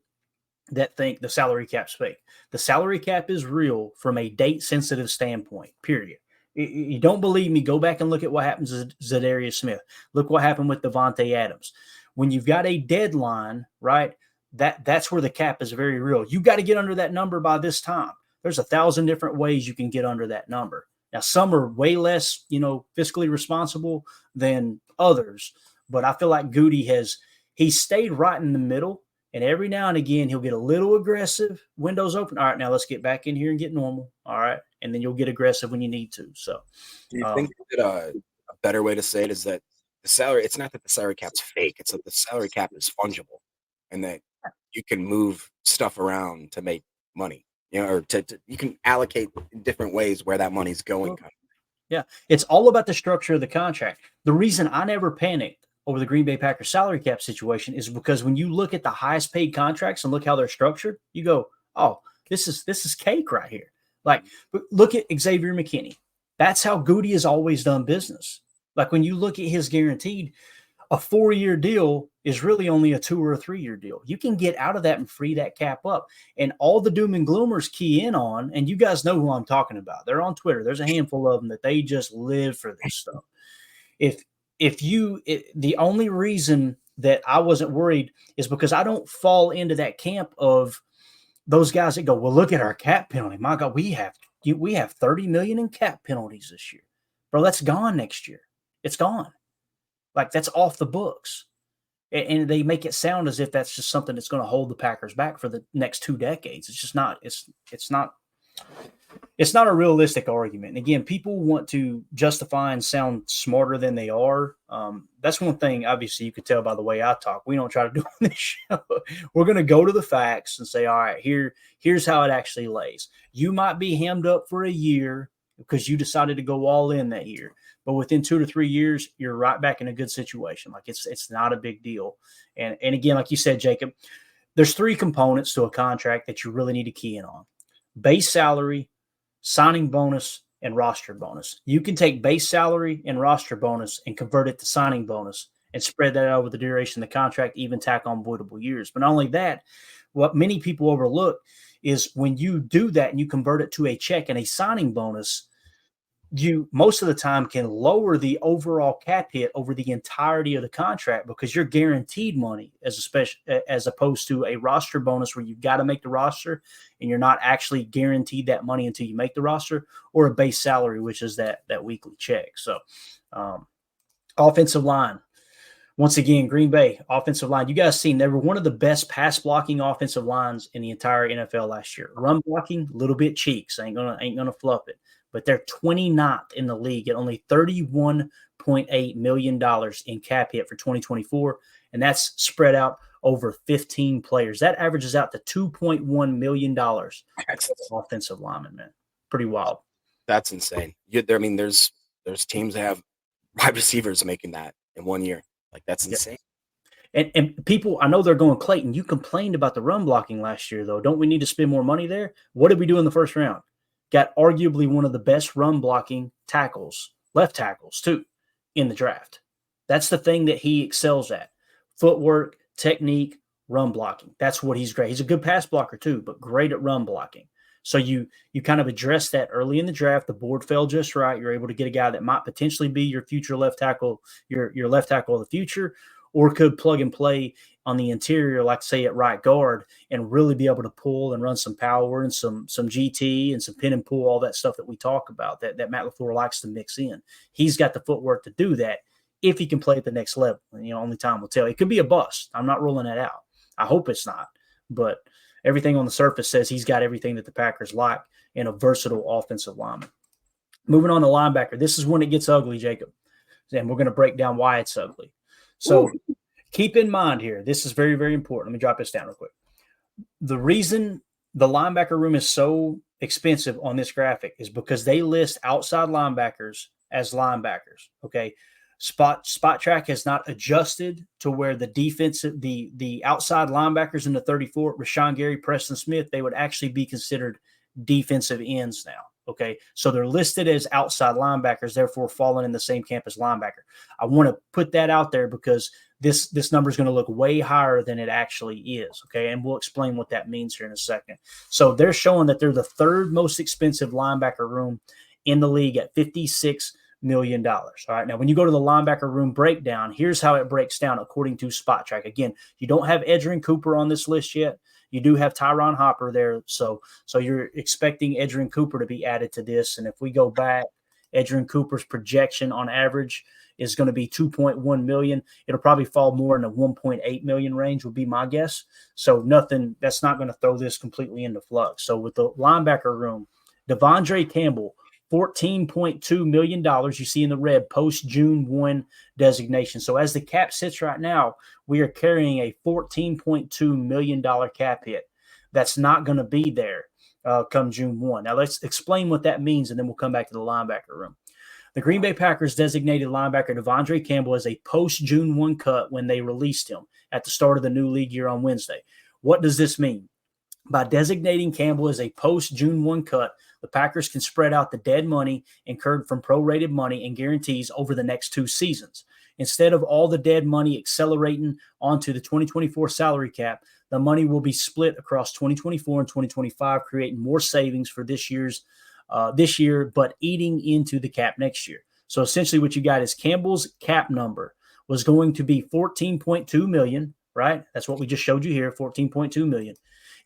that think the salary cap's fake. The salary cap is real from a date-sensitive standpoint, period. You don't believe me, go back and look at what happens to Zadarius Smith. Look what happened with Devontae Adams. When you've got a deadline, right, that's where the cap is very real. You got to get under that number by this time. There's 1,000 different ways you can get under that number. Now, some are way less, fiscally responsible than others, but I feel like Goody he stayed right in the middle, and every now and again he'll get a little aggressive. Windows open. All right, now let's get back in here and get normal. All right, and then you'll get aggressive when you need to. So, do you think that a better way to say it is that the salary? It's not that the salary cap's fake. It's that the salary cap is fungible, and that you can move stuff around to make money. Or you can allocate in different ways where that money's going. Yeah, it's all about the structure of the contract. The reason I never panicked over the Green Bay Packers salary cap situation is because when you look at the highest paid contracts and look how they're structured, you go, "Oh, this is cake right here." Like, look at Xavier McKinney. That's how Goody has always done business. Like, when you look at his guaranteed, a 4-year deal is really only a 2 or a 3-year deal. You can get out of that and free that cap up. And all the doom and gloomers key in on, and you guys know who I'm talking about. They're on Twitter. There's a handful of them that they just live for this stuff. The only reason that I wasn't worried is because I don't fall into that camp of those guys that go, well, look at our cap penalty. My God, we have $30 million in cap penalties this year. Bro, that's gone next year. It's gone. Like, that's off the books. And they make it sound as if that's just something that's going to hold the Packers back for the next 2 decades. It's just not. It's not a realistic argument. And again, people want to justify and sound smarter than they are. That's one thing, obviously, you could tell by the way I talk. We don't try to do on this show. We're going to go to the facts and say, all right, here's how it actually lays. You might be hemmed up for a year because you decided to go all in that year. But within 2 to 3 years, you're right back in a good situation. Like, it's not a big deal. And again, like you said, Jacob, there's 3 components to a contract that you really need to key in on: base salary, signing bonus, and roster bonus. You can take base salary and roster bonus and convert it to signing bonus and spread that over the duration of the contract, even tack on voidable years. But not only that, what many people overlook is when you do that and you convert it to a check and a signing bonus, you most of the time can lower the overall cap hit over the entirety of the contract because you're guaranteed money as opposed to a roster bonus where you've got to make the roster and you're not actually guaranteed that money until you make the roster, or a base salary, which is that weekly check. So offensive line. Once again, Green Bay offensive line. You guys seen they were one of the best pass blocking offensive lines in the entire NFL last year. Run blocking, a little bit cheeks. Ain't gonna fluff it. But they're 29th in the league at only $31.8 million in cap hit for 2024. And that's spread out over 15 players. That averages out to $2.1 million. That's offensive lineman, man. Pretty wild. That's insane. There's teams that have wide receivers making that in 1 year. Like, that's insane. Yep. And people, I know they're going, Clayton, you complained about the run blocking last year, though. Don't we need to spend more money there? What did we do in the first round? Got arguably one of the best run blocking tackles, left tackles too, in the draft. That's the thing that he excels at: footwork, technique, run blocking. That's what he's great. He's a good pass blocker too, but great at run blocking. So you kind of address that early in the draft. The board fell just right. You're able to get a guy that might potentially be your future left tackle, your left tackle of the future, or could plug and play on the interior, like say at right guard, and really be able to pull and run some power and some GT and some pin and pull, all that stuff that we talk about that Matt LaFleur likes to mix in. He's got the footwork to do that if he can play at the next level. And, only time will tell. It could be a bust. I'm not ruling that out. I hope it's not. But everything on the surface says he's got everything that the Packers like in a versatile offensive lineman. Moving on to linebacker. This is when it gets ugly, Jacob. And we're going to break down why it's ugly. So keep in mind here, this is very, very important. Let me drop this down real quick. The reason the linebacker room is so expensive on this graphic is because they list outside linebackers as linebackers. Okay. Spot Track has not adjusted to where the defensive, the outside linebackers in the 34, Rashawn Gary, Preston Smith, they would actually be considered defensive ends now. Okay, so they're listed as outside linebackers, therefore falling in the same camp as linebacker. I want to put that out there because this number is going to look way higher than it actually is. Okay, and we'll explain what that means here in a second. So they're showing that they're the third most expensive linebacker room in the league at $56 million. All right, now when you go to the linebacker room breakdown, here's how it breaks down according to Spot Track. Again, you don't have Edgerrin Cooper on this list yet. You do have Tyron Hopper there, so you're expecting Edgerrin Cooper to be added to this. And if we go back, Edgerrin Cooper's projection on average is going to be 2.1 million. It'll probably fall more in the 1.8 million range would be my guess. So that's not going to throw this completely into flux. So with the linebacker room, Devondre Campbell, $14.2 million you see in the red post June 1 designation. So as the cap sits right now, we are carrying a $14.2 million cap hit. That's not going to be there come June 1. Now let's explain what that means, and then we'll come back to the linebacker room. The Green Bay Packers designated linebacker Devondre Campbell as a post-June 1 cut when they released him at the start of the new league year on Wednesday. What does this mean? By designating Campbell as a post-June 1 cut, the Packers can spread out the dead money incurred from prorated money and guarantees over the next 2 seasons. Instead of all the dead money accelerating onto the 2024 salary cap, the money will be split across 2024 and 2025, creating more savings for this year, but eating into the cap next year. So essentially what you got is Campbell's cap number was going to be $14.2 million, right? That's what we just showed you here, $14.2 million.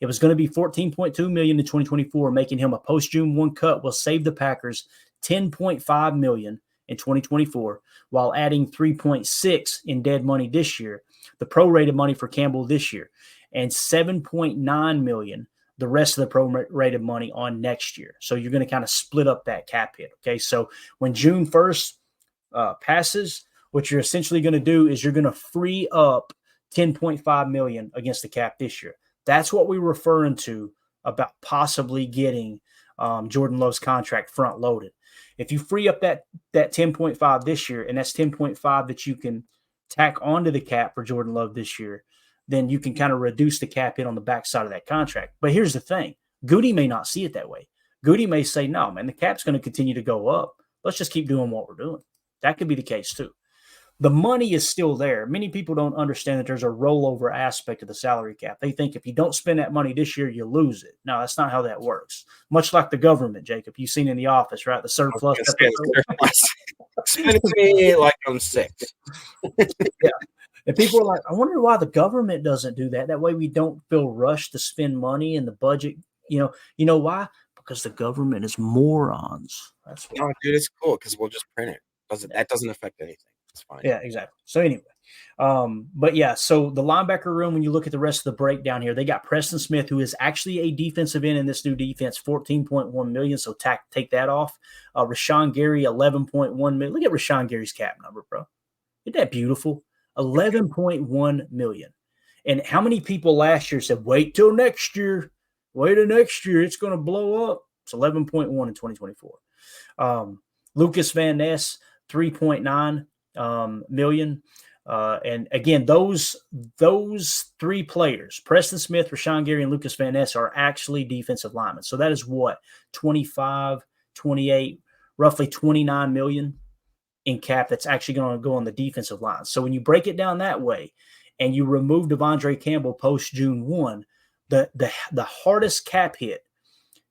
It was going to be $14.2 million in 2024, making him a post-June 1 cut will save the Packers $10.5 million in 2024, while adding $3.6 in dead money this year, the prorated money for Campbell this year, and $7.9 million the rest of the prorated money on next year. So you're going to kind of split up that cap hit. Okay, so when June 1st passes, what you're essentially going to do is you're going to free up $10.5 million against the cap this year. That's what we're referring to about possibly getting Jordan Love's contract front loaded. If you free up that 10.5 this year, and that's 10.5 that you can tack onto the cap for Jordan Love this year, then you can kind of reduce the cap hit on the backside of that contract. But here's the thing. Goody may not see it that way. Goody may say, no, man, the cap's going to continue to go up. Let's just keep doing what we're doing. That could be the case too. The money is still there. Many people don't understand that there's a rollover aspect of the salary cap. They think if you don't spend that money this year, you lose it. No, that's not how that works. Much like the government, Jacob, you've seen in The Office, right? The surplus. Spend it to me like I'm 6. Yeah. And people are like, I wonder why the government doesn't do that. That way we don't feel rushed to spend money in the budget. You know why? Because the government is morons. That's why. No, dude, it's cool because we'll just print it. That doesn't affect anything. It's fine. Yeah, exactly. So anyway, but yeah, so the linebacker room, when you look at the rest of the breakdown here, they got Preston Smith, who is actually a defensive end in this new defense, $14.1 million. So take that off. Rashawn Gary, $11.1 million. Look at Rashawn Gary's cap number, bro. Isn't that beautiful? $11.1 million. And how many people last year said, wait till next year. Wait till next year. It's going to blow up. It's 11.1 in 2024. Lucas Van Ness, $3.9 million. And again, those 3 players, Preston Smith, Rashawn Gary, and Lucas Van Ness, are actually defensive linemen. So that is what? 25, 28, roughly $29 million in cap that's actually going to go on the defensive line. So when you break it down that way and you remove Devondre Campbell post June 1, the hardest cap hit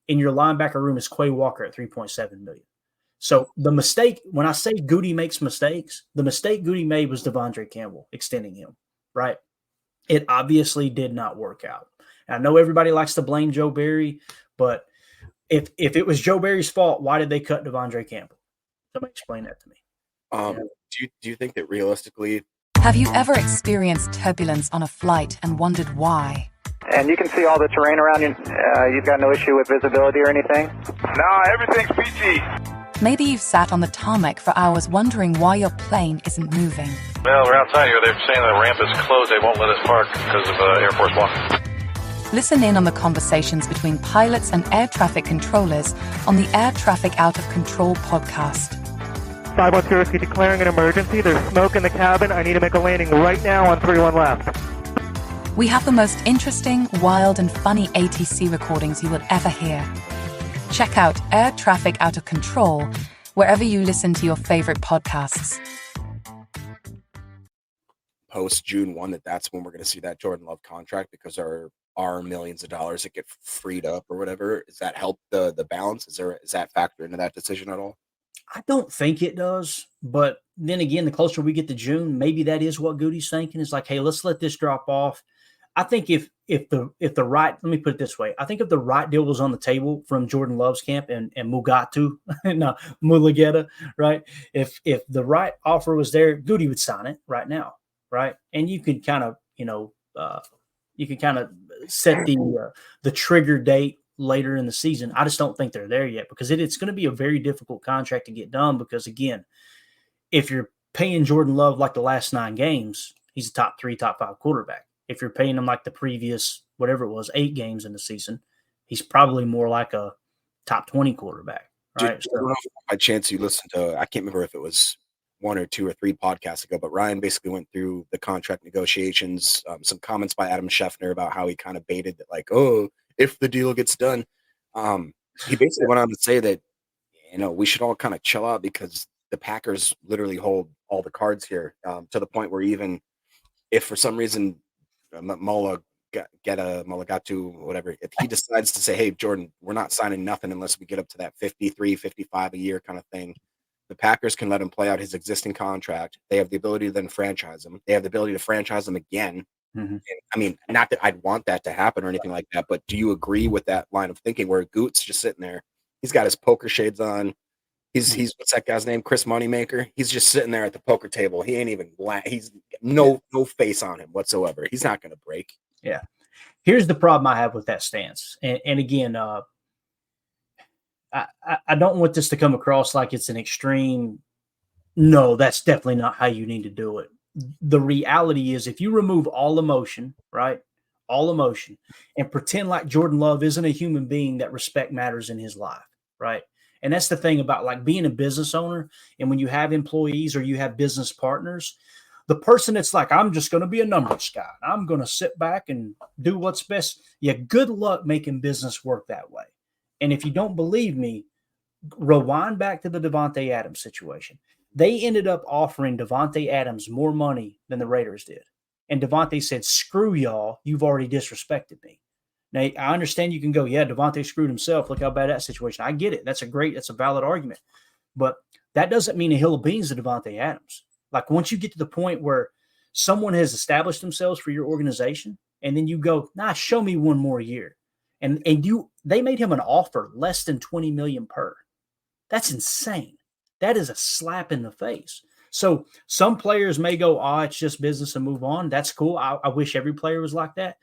in your linebacker room is Quay Walker at $3.7 million. So the mistake, when I say Goody makes mistakes, the mistake Goody made was Devondre Campbell extending him, right? It obviously did not work out. And I know everybody likes to blame Joe Barry, but if it was Joe Barry's fault, why did they cut Devondre Campbell? Somebody explain that to me. Do you think that realistically? Have you ever experienced turbulence on a flight and wondered why? And you can see all the terrain around you. You've got no issue with visibility or anything? No, everything's PG. Maybe you've sat on the tarmac for hours wondering why your plane isn't moving. Well, we're outside here. They're saying the ramp is closed. They won't let us park because of Air Force One. Listen in on the conversations between pilots and air traffic controllers on the Air Traffic Out of Control podcast. 512 Whiskey declaring an emergency. There's smoke in the cabin. I need to make a landing right now on 31 left. We have the most interesting, wild, and funny ATC recordings you will ever hear. Check out Air Traffic Out of Control wherever you listen to your favorite podcasts. Post June 1, that's when we're going to see that Jordan Love contract because there are millions of dollars that get freed up or whatever. Does that help the balance? Is that factor into that decision at all? I don't think it does, but then again, the closer we get to June, maybe that is what Goody's thinking. Is like, hey, let's let this drop off. I think if the right, let me put it this way, I think if the right deal was on the table from Jordan Love's camp and Mugatu, no, Mulugeta, right? If the right offer was there, Goody would sign it right now, right? And you could kind of, set the trigger date later in the season. I just don't think they're there yet because it's going to be a very difficult contract to get done because, again, if you're paying Jordan Love like the last 9 games, he's a top 3, top 5 quarterback. If you're paying him like the previous, whatever it was, 8 games in the season, he's probably more like a top 20 quarterback, right? By chance you listened to, I can't remember if it was 1 or 2 or 3 podcasts ago, but Ryan basically went through the contract negotiations, some comments by Adam Schefter about how he kind of baited that, like, oh, if the deal gets done. He basically went on to say that, we should all kind of chill out because the Packers literally hold all the cards here, to the point where even if for some reason Mulugatu, whatever, if he decides to say, hey, Jordan, we're not signing nothing unless we get up to that 53, 55 a year kind of thing, the Packers can let him play out his existing contract. They have the ability to then franchise him. They have the ability to franchise him again. Mm-hmm. I mean, not that I'd want that to happen or anything like that, but do you agree with that line of thinking where Goot's just sitting there? He's got his poker shades on. He's what's that guy's name? Chris Moneymaker. He's just sitting there at the poker table. He ain't even he's no face on him whatsoever. He's not going to break. Yeah. Here's the problem I have with that stance. And again, I don't want this to come across like it's an extreme. No, that's definitely not how you need to do it. The reality is if you remove all emotion, right? All emotion and pretend like Jordan Love isn't a human being, that respect matters in his life, right? And that's the thing about like being a business owner. And when you have employees or you have business partners, the person that's like, I'm just going to be a numbers guy. I'm going to sit back and do what's best. Yeah, good luck making business work that way. And if you don't believe me, rewind back to the Davante Adams situation. They ended up offering Davante Adams more money than the Raiders did. And Davante said, screw y'all, you've already disrespected me. Now, I understand you can go, yeah, Davante screwed himself. Look how bad that situation. I get it. That's a valid argument. But that doesn't mean a hill of beans to Davante Adams. Like once you get to the point where someone has established themselves for your organization, and then you go, nah, show me one more year. And they made him an offer less than $20 million per. That's insane. That is a slap in the face. So some players may go, oh, it's just business and move on. That's cool. I wish every player was like that.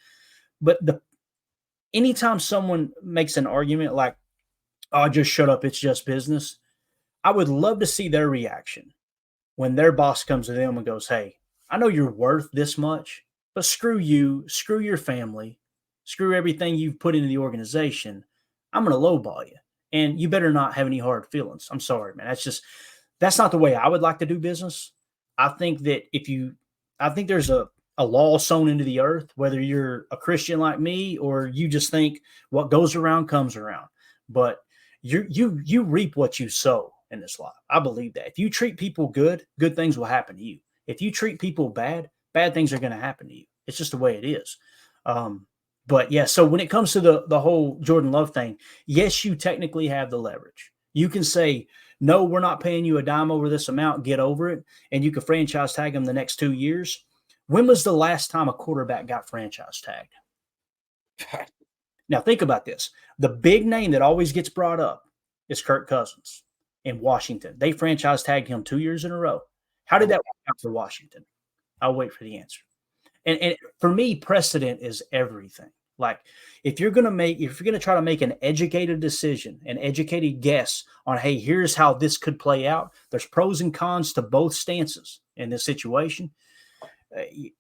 But anytime someone makes an argument like, oh, just shut up, it's just business, I would love to see their reaction when their boss comes to them and goes, hey, I know you're worth this much, but screw you, screw your family, screw everything you've put into the organization. I'm going to lowball you. And you better not have any hard feelings. I'm sorry, man. That's not the way I would like to do business. I think that I think there's a law sown into the earth, whether you're a Christian like me or you just think what goes around comes around. But you reap what you sow in this life. I believe that. If you treat people good, good things will happen to you. If you treat people bad, bad things are going to happen to you. It's just the way it is. But yeah, so when it comes to the whole Jordan Love thing, yes, you technically have the leverage. You can say, no, we're not paying you a dime over this amount, get over it. And you can franchise tag him the next 2 years. When was the last time a quarterback got franchise tagged? Now think about this. The big name that always gets brought up is Kirk Cousins in Washington. They franchise tagged him 2 years in a row. How did that work out for Washington? I'll wait for the answer. And for me, precedent is everything. Like if you're going to try to make an educated decision, an educated guess on, hey, here's how this could play out. There's pros and cons to both stances in this situation.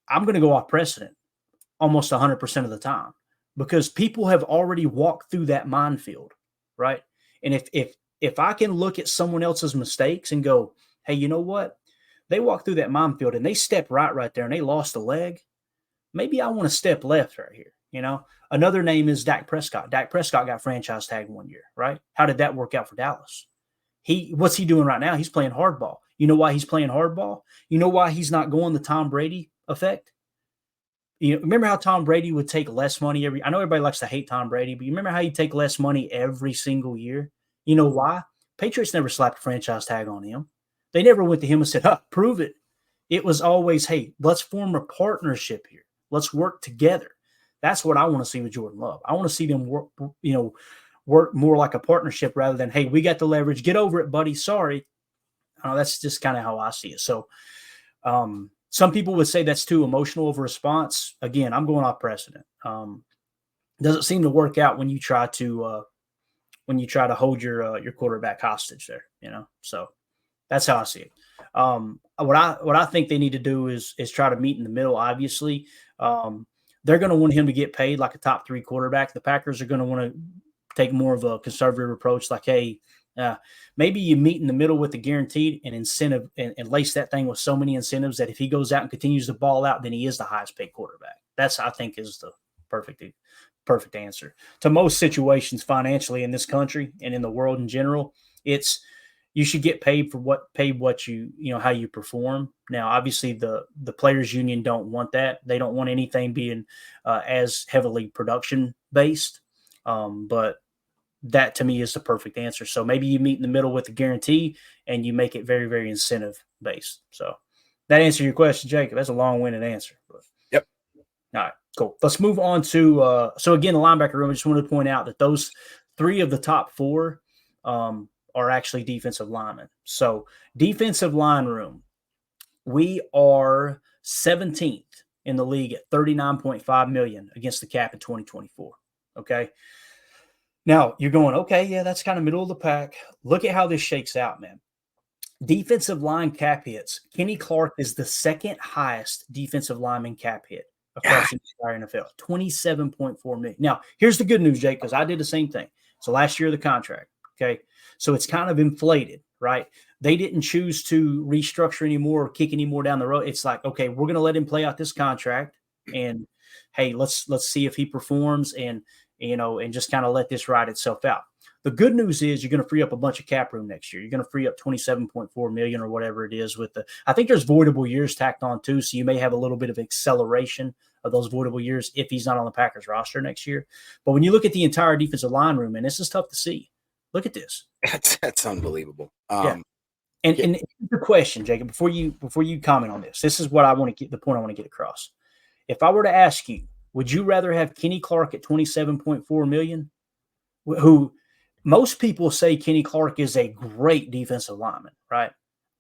I'm going to go off precedent almost 100% of the time because people have already walked through that minefield, right? And if I can look at someone else's mistakes and go, hey, you know what? They walked through that minefield and they stepped right there and they lost a leg. Maybe I want to step left right here. You know, another name is Dak Prescott. Dak Prescott got franchise tagged 1 year, right? How did that work out for Dallas? What's he doing right now? He's playing hardball. You know why he's playing hardball? You know why he's not going the Tom Brady effect? You know, remember how Tom Brady would take less money I know everybody likes to hate Tom Brady, but you remember how he'd take less money every single year? You know why? Patriots never slapped a franchise tag on him. They never went to him and said, prove it. It was always, hey, let's form a partnership here. Let's work together. That's what I want to see with Jordan Love. I want to see them work more like a partnership rather than, hey, we got the leverage. Get over it, buddy. Sorry. That's just kind of how I see it. So some people would say that's too emotional of a response. Again, I'm going off precedent. Doesn't seem to work out when you try to hold your quarterback hostage there, So that's how I see it. What I think they need to do is try to meet in the middle. Obviously, they're going to want him to get paid like a top 3 quarterback. The Packers are going to want to take more of a conservative approach, like, hey, maybe you meet in the middle with the guaranteed and incentive and lace that thing with so many incentives that if he goes out and continues to ball out, then he is the highest paid quarterback. That's, I think, is the perfect answer to most situations financially in this country and in the world in general. It's, you should get paid for what how you perform. Now, obviously the players union don't want that. They don't want anything being as heavily production based. But that to me is the perfect answer. So maybe you meet in the middle with a guarantee and you make it very, very incentive based. So that answered your question, Jacob. That's a long-winded answer. But. Yep. All right, cool. Let's move on to so again, the linebacker room. I just wanted to point out that those 3 of the top 4 are actually defensive linemen. So defensive line room, we are 17th in the league at $39.5 million against the cap in 2024. Okay. Now you're going, okay, yeah, that's kind of middle of the pack. Look at how this shakes out, man. Defensive line cap hits. Kenny Clark is the 2nd highest defensive lineman cap hit across the entire NFL, $27.4 million. Now, here's the good news, Jake, because I did the same thing. So last year of the contract, okay? So it's kind of inflated, right? They didn't choose to restructure anymore or kick any more down the road. It's like, okay, we're going to let him play out this contract, and hey, let's see if he performs and just kind of let this ride itself out. The good news is you're going to free up a bunch of cap room next year. You're going to free up $27.4 million or whatever it is I think there's voidable years tacked on too. So you may have a little bit of acceleration of those voidable years if he's not on the Packers roster next year. But when you look at the entire defensive line room, and this is tough to see. Look at this. That's unbelievable. Yeah. And the question, Jacob, before you comment on this, this is what I want to get, the point I want to get across. If I were to ask you, would you rather have Kenny Clark at $27.4 million, who most people say Kenny Clark is a great defensive lineman, right?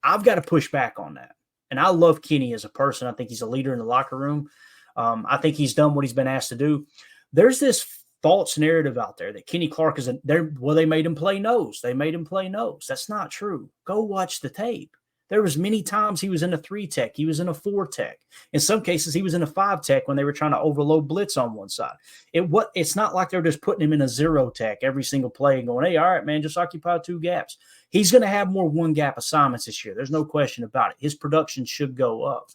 I've got to push back on that. And I love Kenny as a person. I think he's a leader in the locker room. I think he's done what he's been asked to do. There's this false narrative out there that Kenny Clark is they made him play nose. They made him play nose. That's not true. Go watch the tape. There was many times he was in a 3-tech. He was in a 4-tech. In some cases, he was in a 5-tech when they were trying to overload blitz on one side. It's not like they're just putting him in a 0-tech every single play and going, hey, all right, man, just occupy 2 gaps. He's going to have more 1-gap assignments this year. There's no question about it. His production should go up.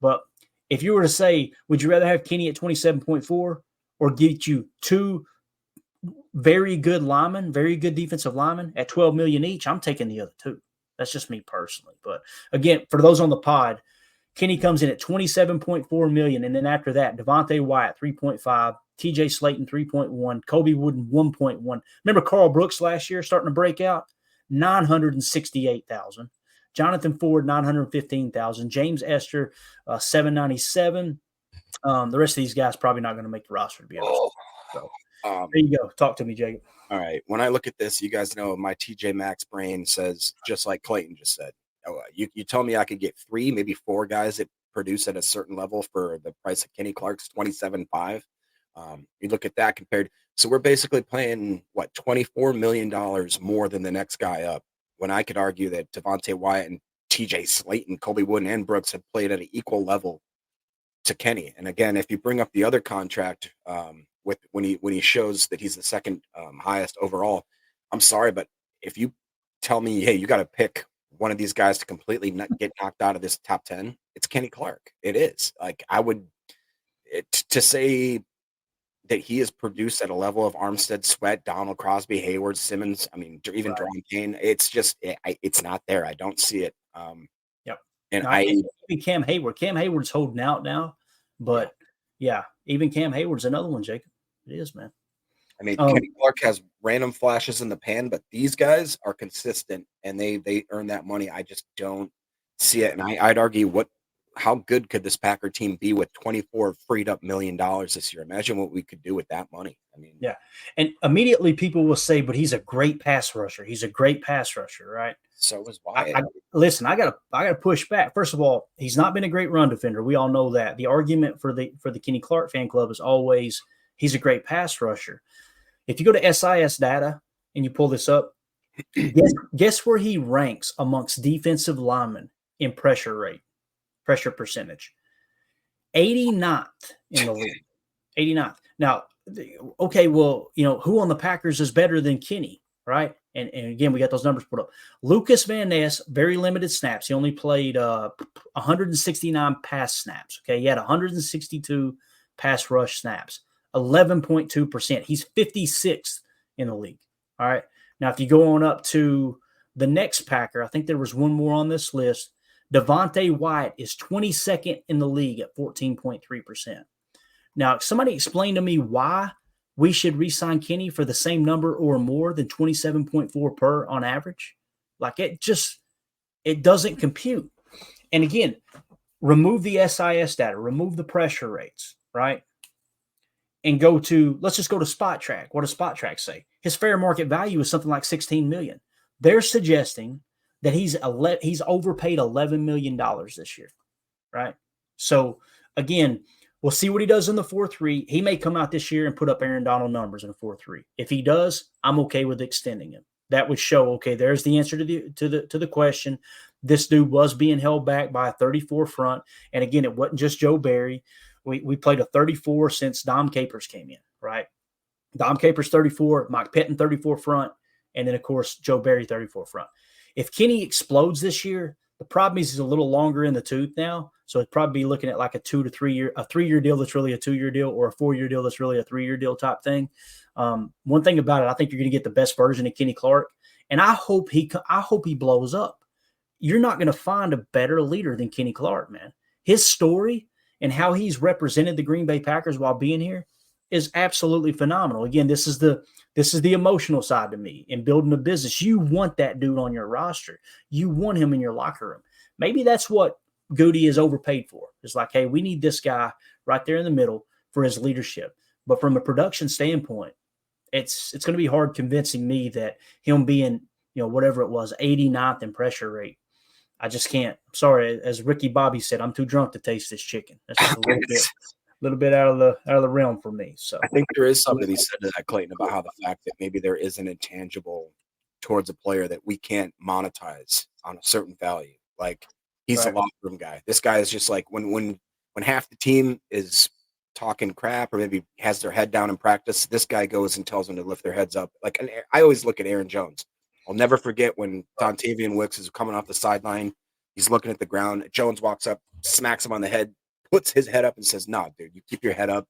But if you were to say, would you rather have Kenny at 27.4 or get you 2 very good linemen, very good defensive linemen at $12 million each, I'm taking the other 2. That's just me personally. But again, for those on the pod, Kenny comes in at $27.4 million. And then after that, Devontae Wyatt, 3.5, TJ Slayton, 3.1, Kobe Wooden, 1.1. Remember Carl Brooks last year starting to break out? $968,000. Jonathan Ford, $915,000. James Esther, $797,000. The rest of these guys probably not going to make the roster, to be honest. So there you go. Talk to me, Jacob. All right. When I look at this, you guys know my TJ Maxx brain says, just like Clayton just said, you tell me I could get 3, maybe 4 guys that produce at a certain level for the price of Kenny Clark's $27.5. You look at that compared. So we're basically playing, $24 million more than the next guy up. When I could argue that Devontae Wyatt and TJ Slayton, Kobe Wooden, and Brooks have played at an equal level to Kenny. And again, if you bring up the other contract, when he shows that he's the 2nd highest overall, I'm sorry, but if you tell me, hey, you got to pick one of these guys to completely get knocked out of this top 10, it's Kenny Clark. It is. Like, I would to say that he has produced at a level of Armstead, Sweat, Donald, Crosby, Hayward, Simmons. I mean, even Right. Daron Payne. It's just it's not there. I don't see it. Yep. And No, even Cam Hayward. Cam Hayward's holding out now, but yeah, even Cam Hayward's another one, Jacob. It is, man. I mean, Kenny Clark has random flashes in the pan, but these guys are consistent and they earn that money. I just don't see it. And I'd argue how good could this Packer team be with $24 freed up million this year? Imagine what we could do with that money. I mean, yeah. And immediately people will say, but he's a great pass rusher. He's a great pass rusher, right? So is Wyatt. Listen, I gotta push back. First of all, he's not been a great run defender. We all know that. The argument for the Kenny Clark fan club is always he's a great pass rusher. If you go to SIS data and you pull this up, guess where he ranks amongst defensive linemen in pressure percentage? 89th in the league. 89th. Now, okay, well, who on the Packers is better than Kenny, right? And again, we got those numbers put up. Lucas Van Ness, very limited snaps. He only played 169 pass snaps. Okay, he had 162 pass rush snaps, 11.2%. He's 56th in the league. All right. Now, if you go on up to the next Packer, I think there was one more on this list. Devontae Wyatt is 22nd in the league at 14.3%. Now, somebody explain to me why we should re-sign Kenny for the same number or more than 27.4 per on average. Like it doesn't compute. And again, remove the SIS data, remove the pressure rates, right? And let's just go to Spot Track. What does Spot Track say? His fair market value is something like $16 million. They're suggesting that he's overpaid $11 million this year, right? So again, we'll see what he does in the 4-3. He may come out this year and put up Aaron Donald numbers in a 4-3. If he does, I'm okay with extending him. That would show, okay, there's the answer to the question. This dude was being held back by a 34 front. And again, it wasn't just Joe Barry. We played a 34 since Dom Capers came in, right? Dom Capers 34, Mike Pettin 34 front, and then, of course, Joe Barry 34 front. If Kenny explodes this year, the problem is he's a little longer in the tooth now. So it'd probably be looking at like a 2 to 3 year, a 3-year deal that's really a 2-year deal, or a 4-year deal that's really a 3-year deal type thing. One thing about it, I think you're going to get the best version of Kenny Clark, and I hope he blows up. You're not going to find a better leader than Kenny Clark, man. His story and how he's represented the Green Bay Packers while being here is absolutely phenomenal. Again, this is the emotional side to me in building a business. You want that dude on your roster. You want him in your locker room. Maybe that's what Goody is overpaid for. It's like, hey, we need this guy right there in the middle for his leadership. But from a production standpoint, it's going to be hard convincing me that him being, whatever it was, 89th in pressure rate. I just can't. I'm sorry. As Ricky Bobby said, I'm too drunk to taste this chicken. That's just a little bit out of the realm for me. So I think there is something to be said to that, Clayton, about how the fact that maybe there is an intangible towards a player that we can't monetize on a certain value. Like he's a locker room guy. This guy is just like when half the team is talking crap or maybe has their head down in practice, this guy goes and tells them to lift their heads up. Like, and I always look at Aaron Jones. I'll never forget when Dontavian Wicks is coming off the sideline. He's looking at the ground. Jones walks up, smacks him on the head, puts his head up and says, "No, dude, you keep your head up.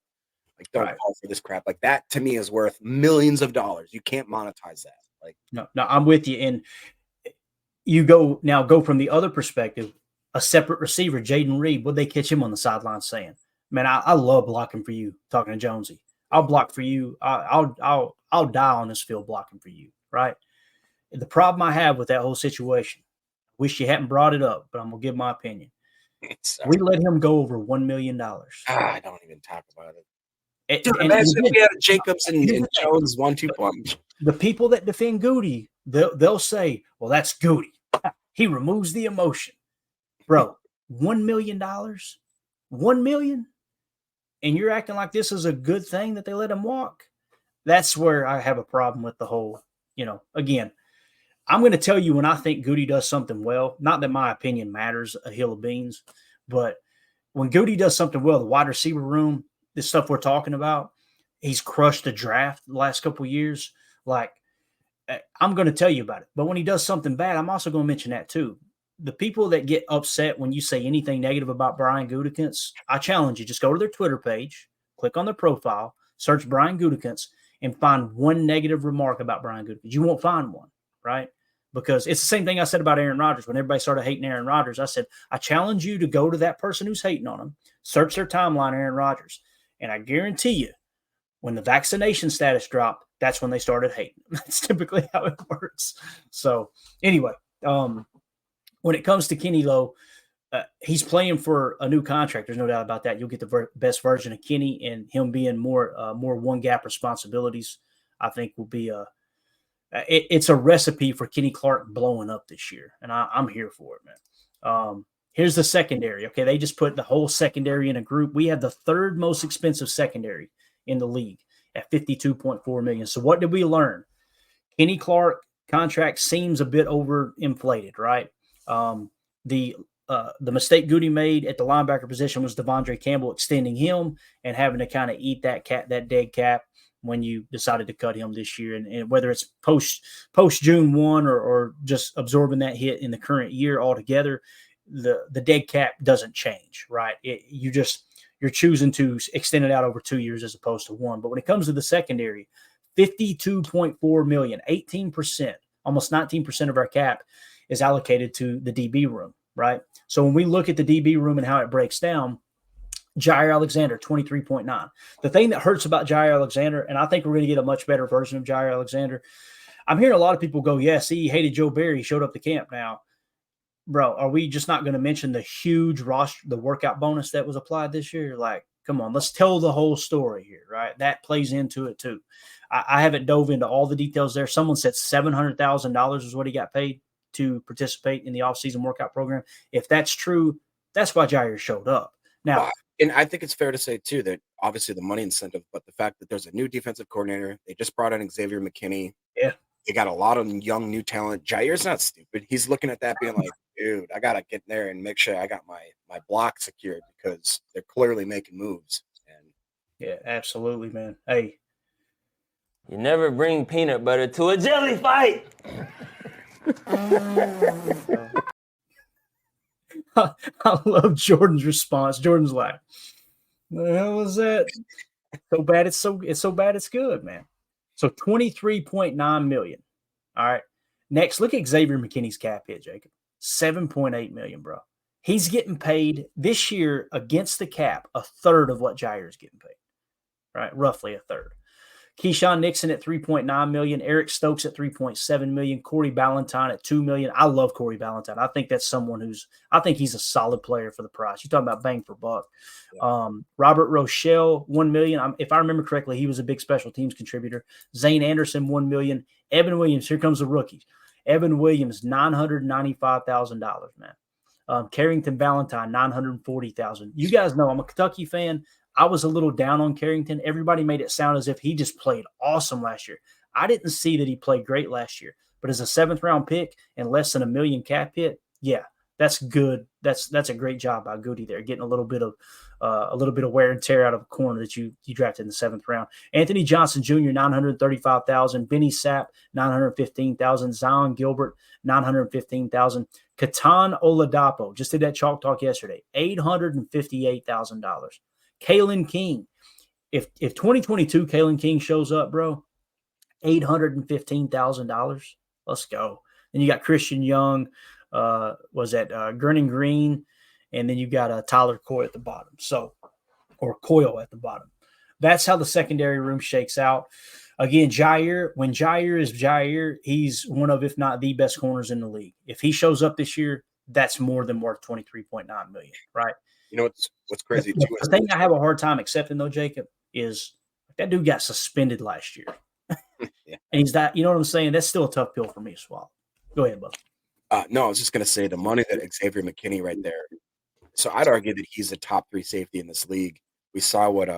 Like, don't fall for this crap." Like that to me is worth millions of dollars. You can't monetize that. Like, no, I'm with you. And you go from the other perspective, a separate receiver, Jaden Reed. What they catch him on the sideline saying, "Man, I love blocking for you." Talking to Jonesy, I'll block for you. I'll die on this field blocking for you. Right. The problem I have with that whole situation, wish you hadn't brought it up, but I'm gonna give my opinion. We let him go over $1 million. I don't even talk about it. Dude, imagine if we had a Jacobs and Jones 1-2 punch. The people that defend Goody, they'll say, "Well, that's Goody. He removes the emotion." Bro, $1 million? $1 million? And you're acting like this is a good thing that they let him walk? That's where I have a problem with the whole, again, I'm going to tell you when I think Goody does something well, not that my opinion matters a hill of beans, but when Goody does something well, the wide receiver room, this stuff we're talking about, he's crushed the draft the last couple of years. Like, I'm going to tell you about it. But when he does something bad, I'm also going to mention that too. The people that get upset when you say anything negative about Brian Gutekunst, I challenge you, just go to their Twitter page, click on their profile, search Brian Gutekunst, and find one negative remark about Brian Gutekunst. You won't find one, right? Because it's the same thing I said about Aaron Rodgers. When everybody started hating Aaron Rodgers, I said, I challenge you to go to that person who's hating on him, search their timeline, Aaron Rodgers. And I guarantee you, when the vaccination status dropped, that's when they started hating him. That's typically how it works. So anyway, when it comes to Kenny Lowe, he's playing for a new contract. There's no doubt about that. You'll get the best version of Kenny, and him being more one gap responsibilities, I think will be it's a recipe for Kenny Clark blowing up this year. And I'm here for it, man. Here's the secondary. Okay. They just put the whole secondary in a group. We have the third most expensive secondary in the league at $52.4 million. So what did we learn? Kenny Clark contract seems a bit overinflated, right? The mistake Goody made at the linebacker position was Devondre Campbell extending him and having to kind of eat that dead cap when you decided to cut him this year. And whether it's post June 1 or just absorbing that hit in the current year altogether, the dead cap doesn't change, right? You're choosing to extend it out over 2 years as opposed to one. But when it comes to the secondary, $52.4 million, 18%, almost 19% of our cap is allocated to the DB room, right? So when we look at the DB room and how it breaks down, Jaire Alexander, 23.9. The thing that hurts about Jaire Alexander, and I think we're going to get a much better version of Jaire Alexander. I'm hearing a lot of people go, yeah, see, he hated Joe Barry. He showed up to camp now. Bro, are we just not going to mention the huge roster, the workout bonus that was applied this year? Like, come on, let's tell the whole story here, right? That plays into it too. I haven't dove into all the details there. Someone said $700,000 is what he got paid to participate in the offseason workout program. If that's true, that's why Jaire showed up. Now, and I think it's fair to say too that obviously the money incentive, but the fact that there's a new defensive coordinator, they just brought in Xavier McKinney. Yeah. They got a lot of young, new talent. Jaire's not stupid. He's looking at that being like, dude, I got to get there and make sure I got my block secured because they're clearly making moves. And yeah, absolutely, man. Hey. You never bring peanut butter to a jelly fight. I love Jordan's response. Jordan's like, "The hell was that? So bad, it's so bad, it's good, man." So $23.9 million. All right. Next, look at Xavier McKinney's cap hit, Jacob. $7.8 million, bro. He's getting paid this year against the cap a third of what Jaire is getting paid. Right, roughly a third. Keyshawn Nixon at $3.9 million, Eric Stokes at $3.7 million, Corey Ballantyne at $2 million. I love Corey Ballantyne. I think that's someone I think he's a solid player for the price. You're talking about bang for buck. Yeah. Robert Rochelle, $1 million. If I remember correctly, he was a big special teams contributor. Zane Anderson, $1 million. Evan Williams, here comes the rookie. Evan Williams, $995,000, man. Carrington Valentine, $940,000. You guys know I'm a Kentucky fan. I was a little down on Carrington. Everybody made it sound as if he just played awesome last year. I didn't see that he played great last year, but as a 7th-round pick and less than $1 million cap hit, yeah, that's good. That's a great job by Goody there, getting a little bit of wear and tear out of a corner that you drafted in the 7th round. Anthony Johnson Jr., $935,000. Benny Sapp, $915,000. Zion Gilbert, $915,000. Katan Oladapo, just did that chalk talk yesterday, $858,000. Kalen King, if 2022 Kalen King shows up, bro, $815,000. Let's go. Then you got Christian Young, Gurning Green, and then you got Tyler Coyle at the bottom. Coyle at the bottom. That's how the secondary room shakes out. Again, when Jaire is Jaire, he's one of, if not the best corners in the league. If he shows up this year, that's more than worth $23.9 million, right? You know what's crazy too? The thing I have a hard time accepting though, Jacob, is that dude got suspended last year. Yeah. And he's that, you know what I'm saying? That's still a tough pill for me to swallow. Go ahead, bud. No, I was just gonna say the money that Xavier McKinney right there. So I'd argue that he's a top 3 safety in this league. We saw what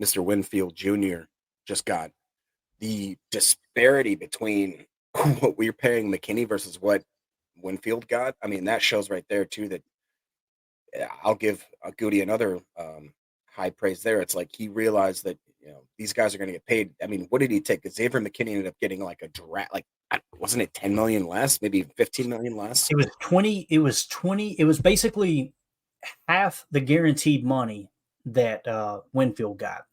Mr. Winfield Jr. just got. The disparity between what we're paying McKinney versus what Winfield got. I mean, that shows right there too that I'll give Goody another high praise there. It's like he realized that these guys are going to get paid. I mean, what did he take? Xavier McKinney ended up getting like a draft, like wasn't it 10 million less, maybe 15 million less? It was 20. It was 20. It was basically half the guaranteed money that Winfield got,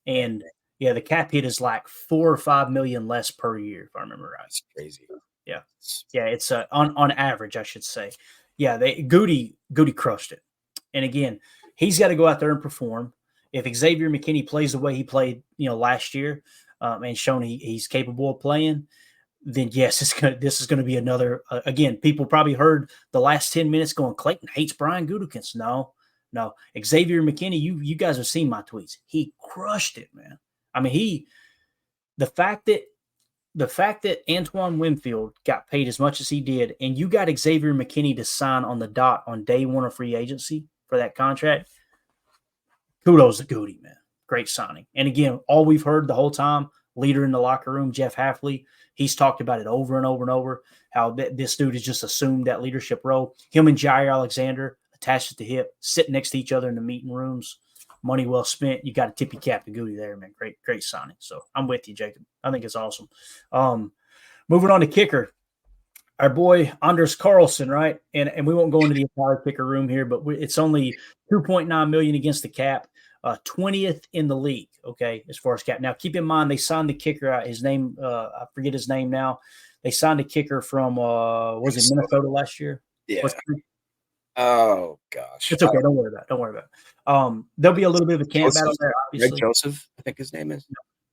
and yeah, the cap hit is like $4 or $5 million less per year, if I remember right. That's crazy. Yeah, it's on average, I should say. Yeah, Goody crushed it. And again, he's got to go out there and perform. If Xavier McKinney plays the way he played, last year, and shown he's capable of playing, then yes, this is going to be another. Again, people probably heard the last 10 minutes going, Clayton hates Brian Gutekunst. No. Xavier McKinney, you guys have seen my tweets. He crushed it, man. I mean, the fact that Antoine Winfield got paid as much as he did, and you got Xavier McKinney to sign on the dot on day one of free agency for that contract, kudos to Goody, man. Great signing. And again, all we've heard the whole time, leader in the locker room, Jeff Hafley, he's talked about it over and over and over, how this dude has just assumed that leadership role. Him and Jair Alexander attached at the hip, sitting next to each other in the meeting rooms. Money well spent. You got a tippy cap to Goody there, man. Great signing. So I'm with you, Jacob. I think it's awesome. Moving on to kicker. Our boy Anders Carlson, right? And we won't go into the entire kicker room here, but it's only $2.9 million against the cap. 20th in the league, okay, as far as cap. Now, keep in mind, they signed the kicker out. His name, I forget his name now. They signed a kicker from, was it Minnesota last year? Yeah. Oh, gosh. It's okay. Don't worry about it. There'll be a little bit of a camp battle there, obviously. Greg Joseph, I think his name is.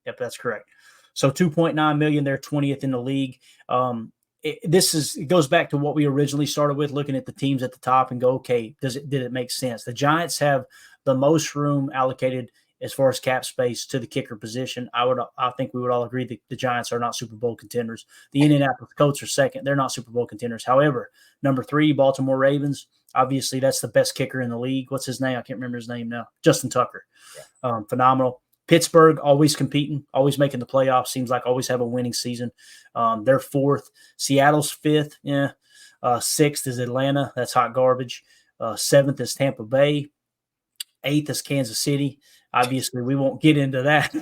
Yep, that's correct. So $2.9 million, they're 20th in the league. It goes back to what we originally started with, looking at the teams at the top and go, okay, did it make sense? The Giants have the most room allocated as far as cap space to the kicker position. I think we would all agree that the Giants are not Super Bowl contenders. The Indianapolis Colts are second. They're not Super Bowl contenders. However, number 3, Baltimore Ravens, obviously that's the best kicker in the league. What's his name? I can't remember his name now. Justin Tucker. Phenomenal. Pittsburgh, always competing, always making the playoffs. Seems like always have a winning season. They're 4th. Seattle's 5th. Yeah. 6th is Atlanta. That's hot garbage. 7th is Tampa Bay. 8th is Kansas City. Obviously, we won't get into that.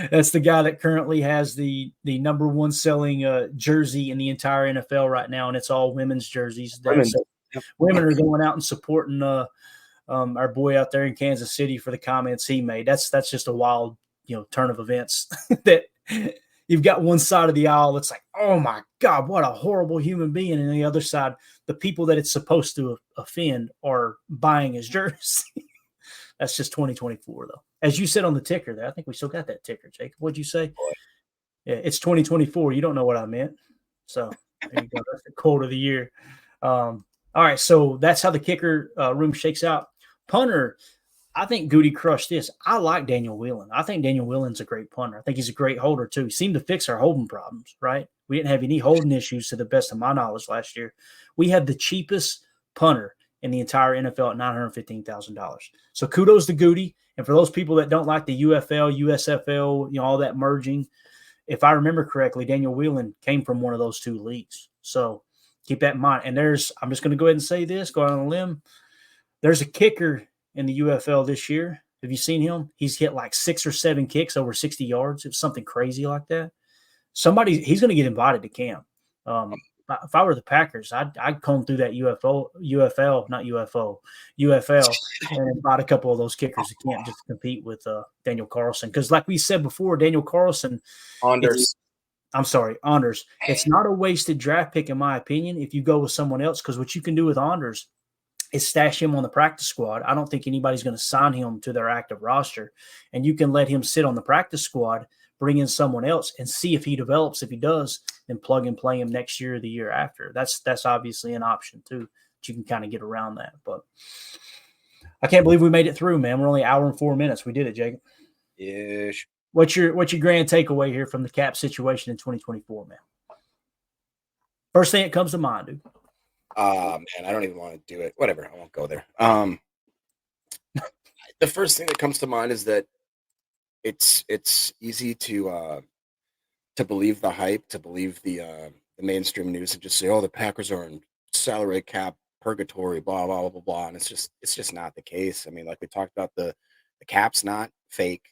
That's the guy that currently has the number 1 selling jersey in the entire NFL right now, and it's all women's jerseys. Women are going out and supporting our boy out there in Kansas City for the comments he made. That's just a wild, turn of events that you've got one side of the aisle that's like, oh my God, what a horrible human being. And the other side, the people that it's supposed to offend are buying his jersey. That's just 2024, though. As you said on the ticker there, I think we still got that ticker, Jacob. What'd you say? Yeah, it's 2024. You don't know what I meant. So there you go. That's the quote of the year. All right, so that's how the kicker room shakes out. Punter, I think Goody crushed this. I like Daniel Whelan. I think Daniel Whelan's a great punter. I think he's a great holder, too. He seemed to fix our holding problems, right? We didn't have any holding issues to the best of my knowledge last year. We had the cheapest punter in the entire NFL at $915,000. So kudos to Goody. And for those people that don't like the UFL, USFL, all that merging, if I remember correctly, Daniel Whelan came from one of those 2 leagues. So keep that in mind. And I'm just going to go ahead and say this, go out on a limb. There's a kicker in the UFL this year. Have you seen him? He's hit like 6 or 7 kicks over 60 yards. It was something crazy like that. He's going to get invited to camp. If I were the Packers, I'd comb through that UFL and invite a couple of those kickers to camp just to compete with Daniel Carlson. Because like we said before, Daniel Carlson – Anders. It's not a wasted draft pick, in my opinion, if you go with someone else, because what you can do with Anders is stash him on the practice squad. I don't think anybody's going to sign him to their active roster. And you can let him sit on the practice squad, bring in someone else, and see if he develops. If he does, then plug and play him next year or the year after. That's obviously an option, too, that you can kind of get around that. But I can't believe we made it through, man. We're only an hour and 4 minutes. We did it, Jacob. Yes. What's your grand takeaway here from the cap situation in 2024, man? First thing that comes to mind, dude. Man, I don't even want to do it. Whatever, I won't go there. The first thing that comes to mind is that it's easy to believe the hype, to believe the mainstream news, and just say, "Oh, the Packers are in salary cap purgatory," blah blah blah blah blah. And it's just not the case. I mean, like we talked about, the cap's not fake.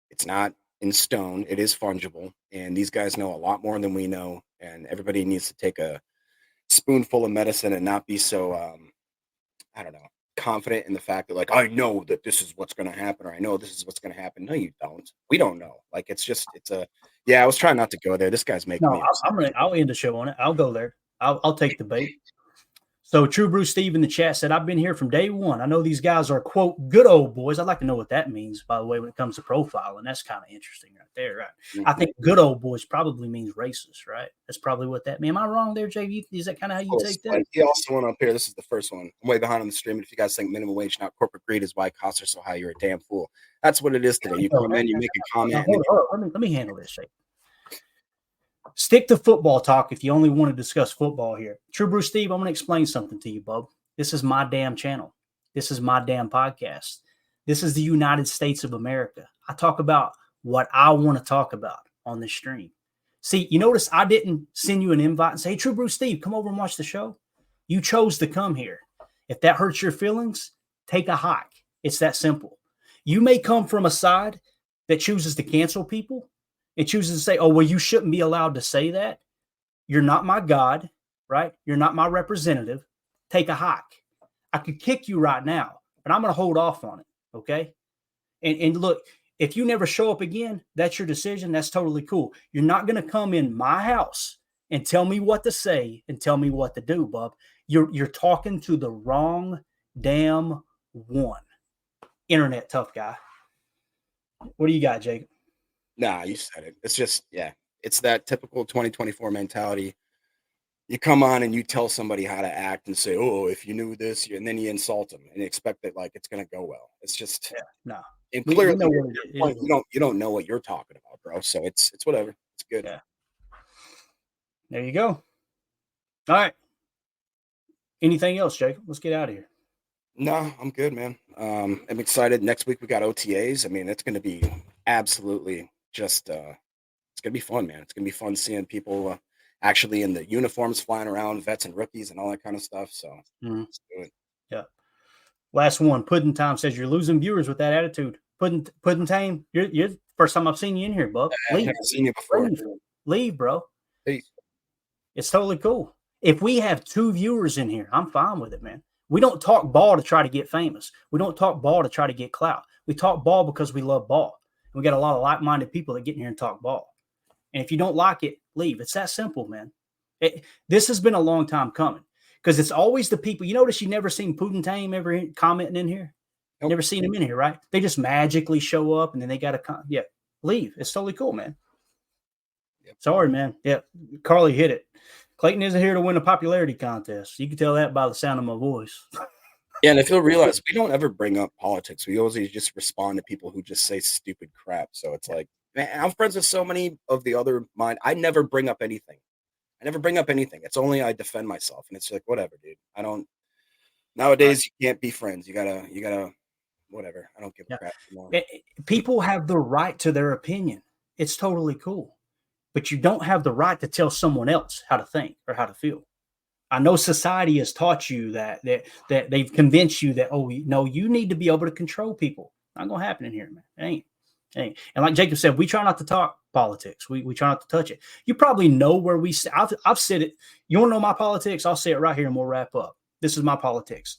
It's not in stone. It is fungible, and these guys know a lot more than we know. And everybody needs to take a spoonful of medicine and not be so confident in the fact that, like, I know that this is what's going to happen, or I know this is what's going to happen. No, you don't. We don't know. Like, I was trying not to go there. This guy's making me upset. I'll end the show on it. I'll go there. I'll take the bait. So True Brew Steve in the chat said, I've been here from day one. I know these guys are, quote, good old boys. I'd like to know what that means, by the way, when it comes to profiling. That's kind of interesting right there, right? Mm-hmm. I think good old boys probably means racist, right? That's probably what that means. Am I wrong there, Jay? Is that kind of how you take that? He also went up here. This is the first one. I'm way behind on the stream. If you guys think minimum wage, not corporate greed, is why costs are so high, you're a damn fool. That's what it is today. You come in, you make a comment. Hold on. Let me handle this, Jay. Stick to football talk if you only want to discuss football here. True Brew Steve, I'm going to explain something to you, bub. This is my damn channel. This is my damn podcast. This is the United States of America. I talk about what I want to talk about on this stream. See, you notice I didn't send you an invite and say, hey, True Brew Steve, come over and watch the show. You chose to come here. If that hurts your feelings, take a hike. It's that simple. You may come from a side that chooses to cancel people. It chooses to say, oh, well, you shouldn't be allowed to say that. You're not my God, right? You're not my representative. Take a hike. I could kick you right now, but I'm going to hold off on it, okay? And look, if you never show up again, that's your decision. That's totally cool. You're not going to come in my house and tell me what to say and tell me what to do, bub. You're talking to the wrong damn one. Internet tough guy. What do you got, Jacob? Nah, you said it. It's just, yeah, it's that typical 2024 mentality. You come on and you tell somebody how to act and say, oh, if you knew this, and then you insult them and expect that like it's going to go well. It's just, no. And clearly, you don't know what you're talking about, bro. So it's whatever. It's good. Yeah. There you go. All right. Anything else, Jacob? Let's get out of here. No, I'm good, man. I'm excited. Next week we got OTAs. I mean, it's going to be absolutely just it's going to be fun, man. It's going to be fun seeing people actually in the uniforms flying around, vets and rookies and all that kind of stuff. So let's do it. Yeah. Last one. Puddin' Time says you're losing viewers with that attitude. Puddin' Time, you're first time I've seen you in here, Buck. I've never seen you before. Leave, bro. Peace. It's totally cool. If we have 2 viewers in here, I'm fine with it, man. We don't talk ball to try to get famous. We don't talk ball to try to get clout. We talk ball because we love ball. And we got a lot of like-minded people that get in here and talk ball. And if you don't like it, leave. It's that simple, man. This has been a long time coming because it's always the people. You notice you never seen Puddin' Time ever commenting in here? Nope. Never seen them in here, right? They just magically show up and then they got to leave. It's totally cool, man. Yep. Sorry, man. Yeah, Carly hit it. Clayton isn't here to win a popularity contest. You can tell that by the sound of my voice. Yeah, and if you'll realize, we don't ever bring up politics. We always just respond to people who just say stupid crap. So it's like, man, I'm friends with so many of the other mind. I never bring up anything. It's only I defend myself. And it's like, whatever, dude. I don't. Nowadays, you can't be friends. You gotta, whatever. I don't give a crap anymore. People have the right to their opinion. It's totally cool. But you don't have the right to tell someone else how to think or how to feel. I know society has taught you that they've convinced you that, oh, no, you need to be able to control people. Not going to happen in here, man. It ain't. And like Jacob said, we try not to talk politics. We try not to touch it. You probably know where we – I've said it. You want to know my politics? I'll say it right here and we'll wrap up. This is my politics.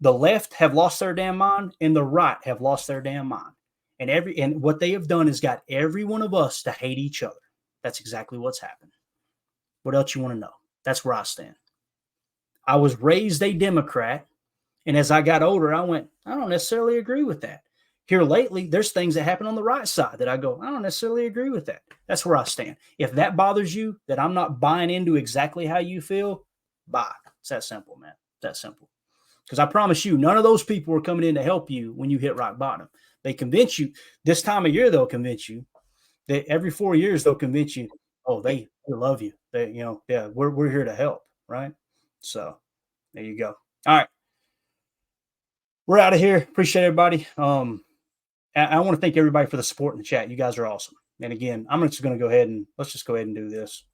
The left have lost their damn mind and the right have lost their damn mind. And what they have done is got every one of us to hate each other. That's exactly what's happened. What else you want to know? That's where I stand. I was raised a Democrat, and as I got older, I went, I don't necessarily agree with that. Here lately, there's things that happen on the right side that I go, I don't necessarily agree with that. That's where I stand. If that bothers you, that I'm not buying into exactly how you feel, bye. It's that simple, man. It's that simple. Because I promise you, none of those people are coming in to help you when you hit rock bottom. They convince you. This time of year, they'll convince you. Every 4 years, they'll convince you, oh, they love you. We're here to help, right? So there you go. All right. We're out of here. Appreciate everybody. I want to thank everybody for the support in the chat. You guys are awesome. And again, I'm just going to let's just go ahead and do this.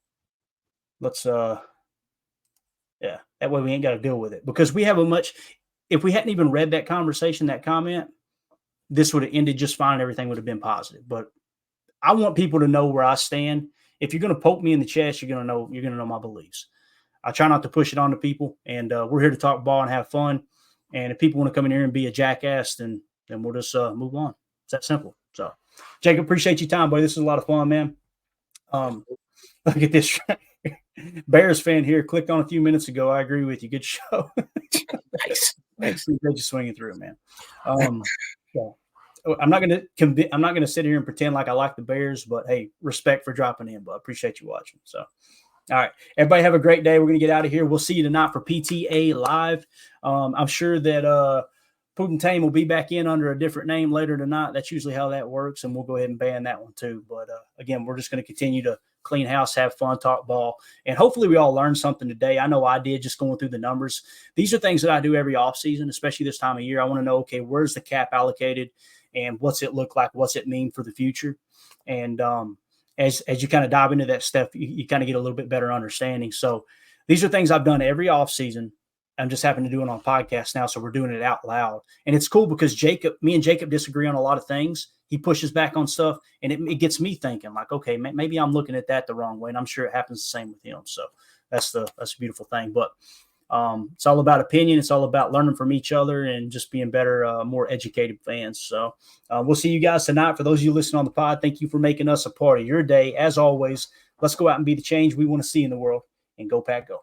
Let's, that way we ain't got to deal with it because we have if we hadn't even read that conversation, that comment, this would have ended just fine. Everything would have been positive, but I want people to know where I stand. If you're going to poke me in the chest, you're going to know my beliefs. I try not to push it on to people, and we're here to talk ball and have fun. And if people want to come in here and be a jackass, then we'll just move on. It's that simple. So, Jacob, appreciate your time, buddy. This is a lot of fun, man. Look at this. Bears fan here. Clicked on a few minutes ago. I agree with you. Good show. Nice. They're just swinging through, man. Yeah. I'm not gonna sit here and pretend like I like the Bears, but hey, respect for dropping in. But I appreciate you watching. So, all right, everybody have a great day. We're gonna get out of here. We'll see you tonight for PTA Live. I'm sure that Putin Tame will be back in under a different name later tonight. That's usually how that works, and we'll go ahead and ban that one too. But again, we're just going to continue to clean house, have fun, talk ball, and hopefully we all learned something today. I know I did, just going through the numbers. These are things that I do every offseason, especially this time of year. I want to know, okay, where's the cap allocated, and what's it look like? What's it mean for the future? And as you kind of dive into that stuff, you kind of get a little bit better understanding. So these are things I've done every offseason. I'm just having to do it on podcast now, so we're doing it out loud. And it's cool because me and Jacob disagree on a lot of things. He pushes back on stuff, and it gets me thinking like, okay, maybe I'm looking at that the wrong way, and I'm sure it happens the same with him. So that's a beautiful thing. But it's all about opinion. It's all about learning from each other and just being better, more educated fans. So we'll see you guys tonight. For those of you listening on the pod, thank you for making us a part of your day. As always, let's go out and be the change we want to see in the world, and go Pack Go.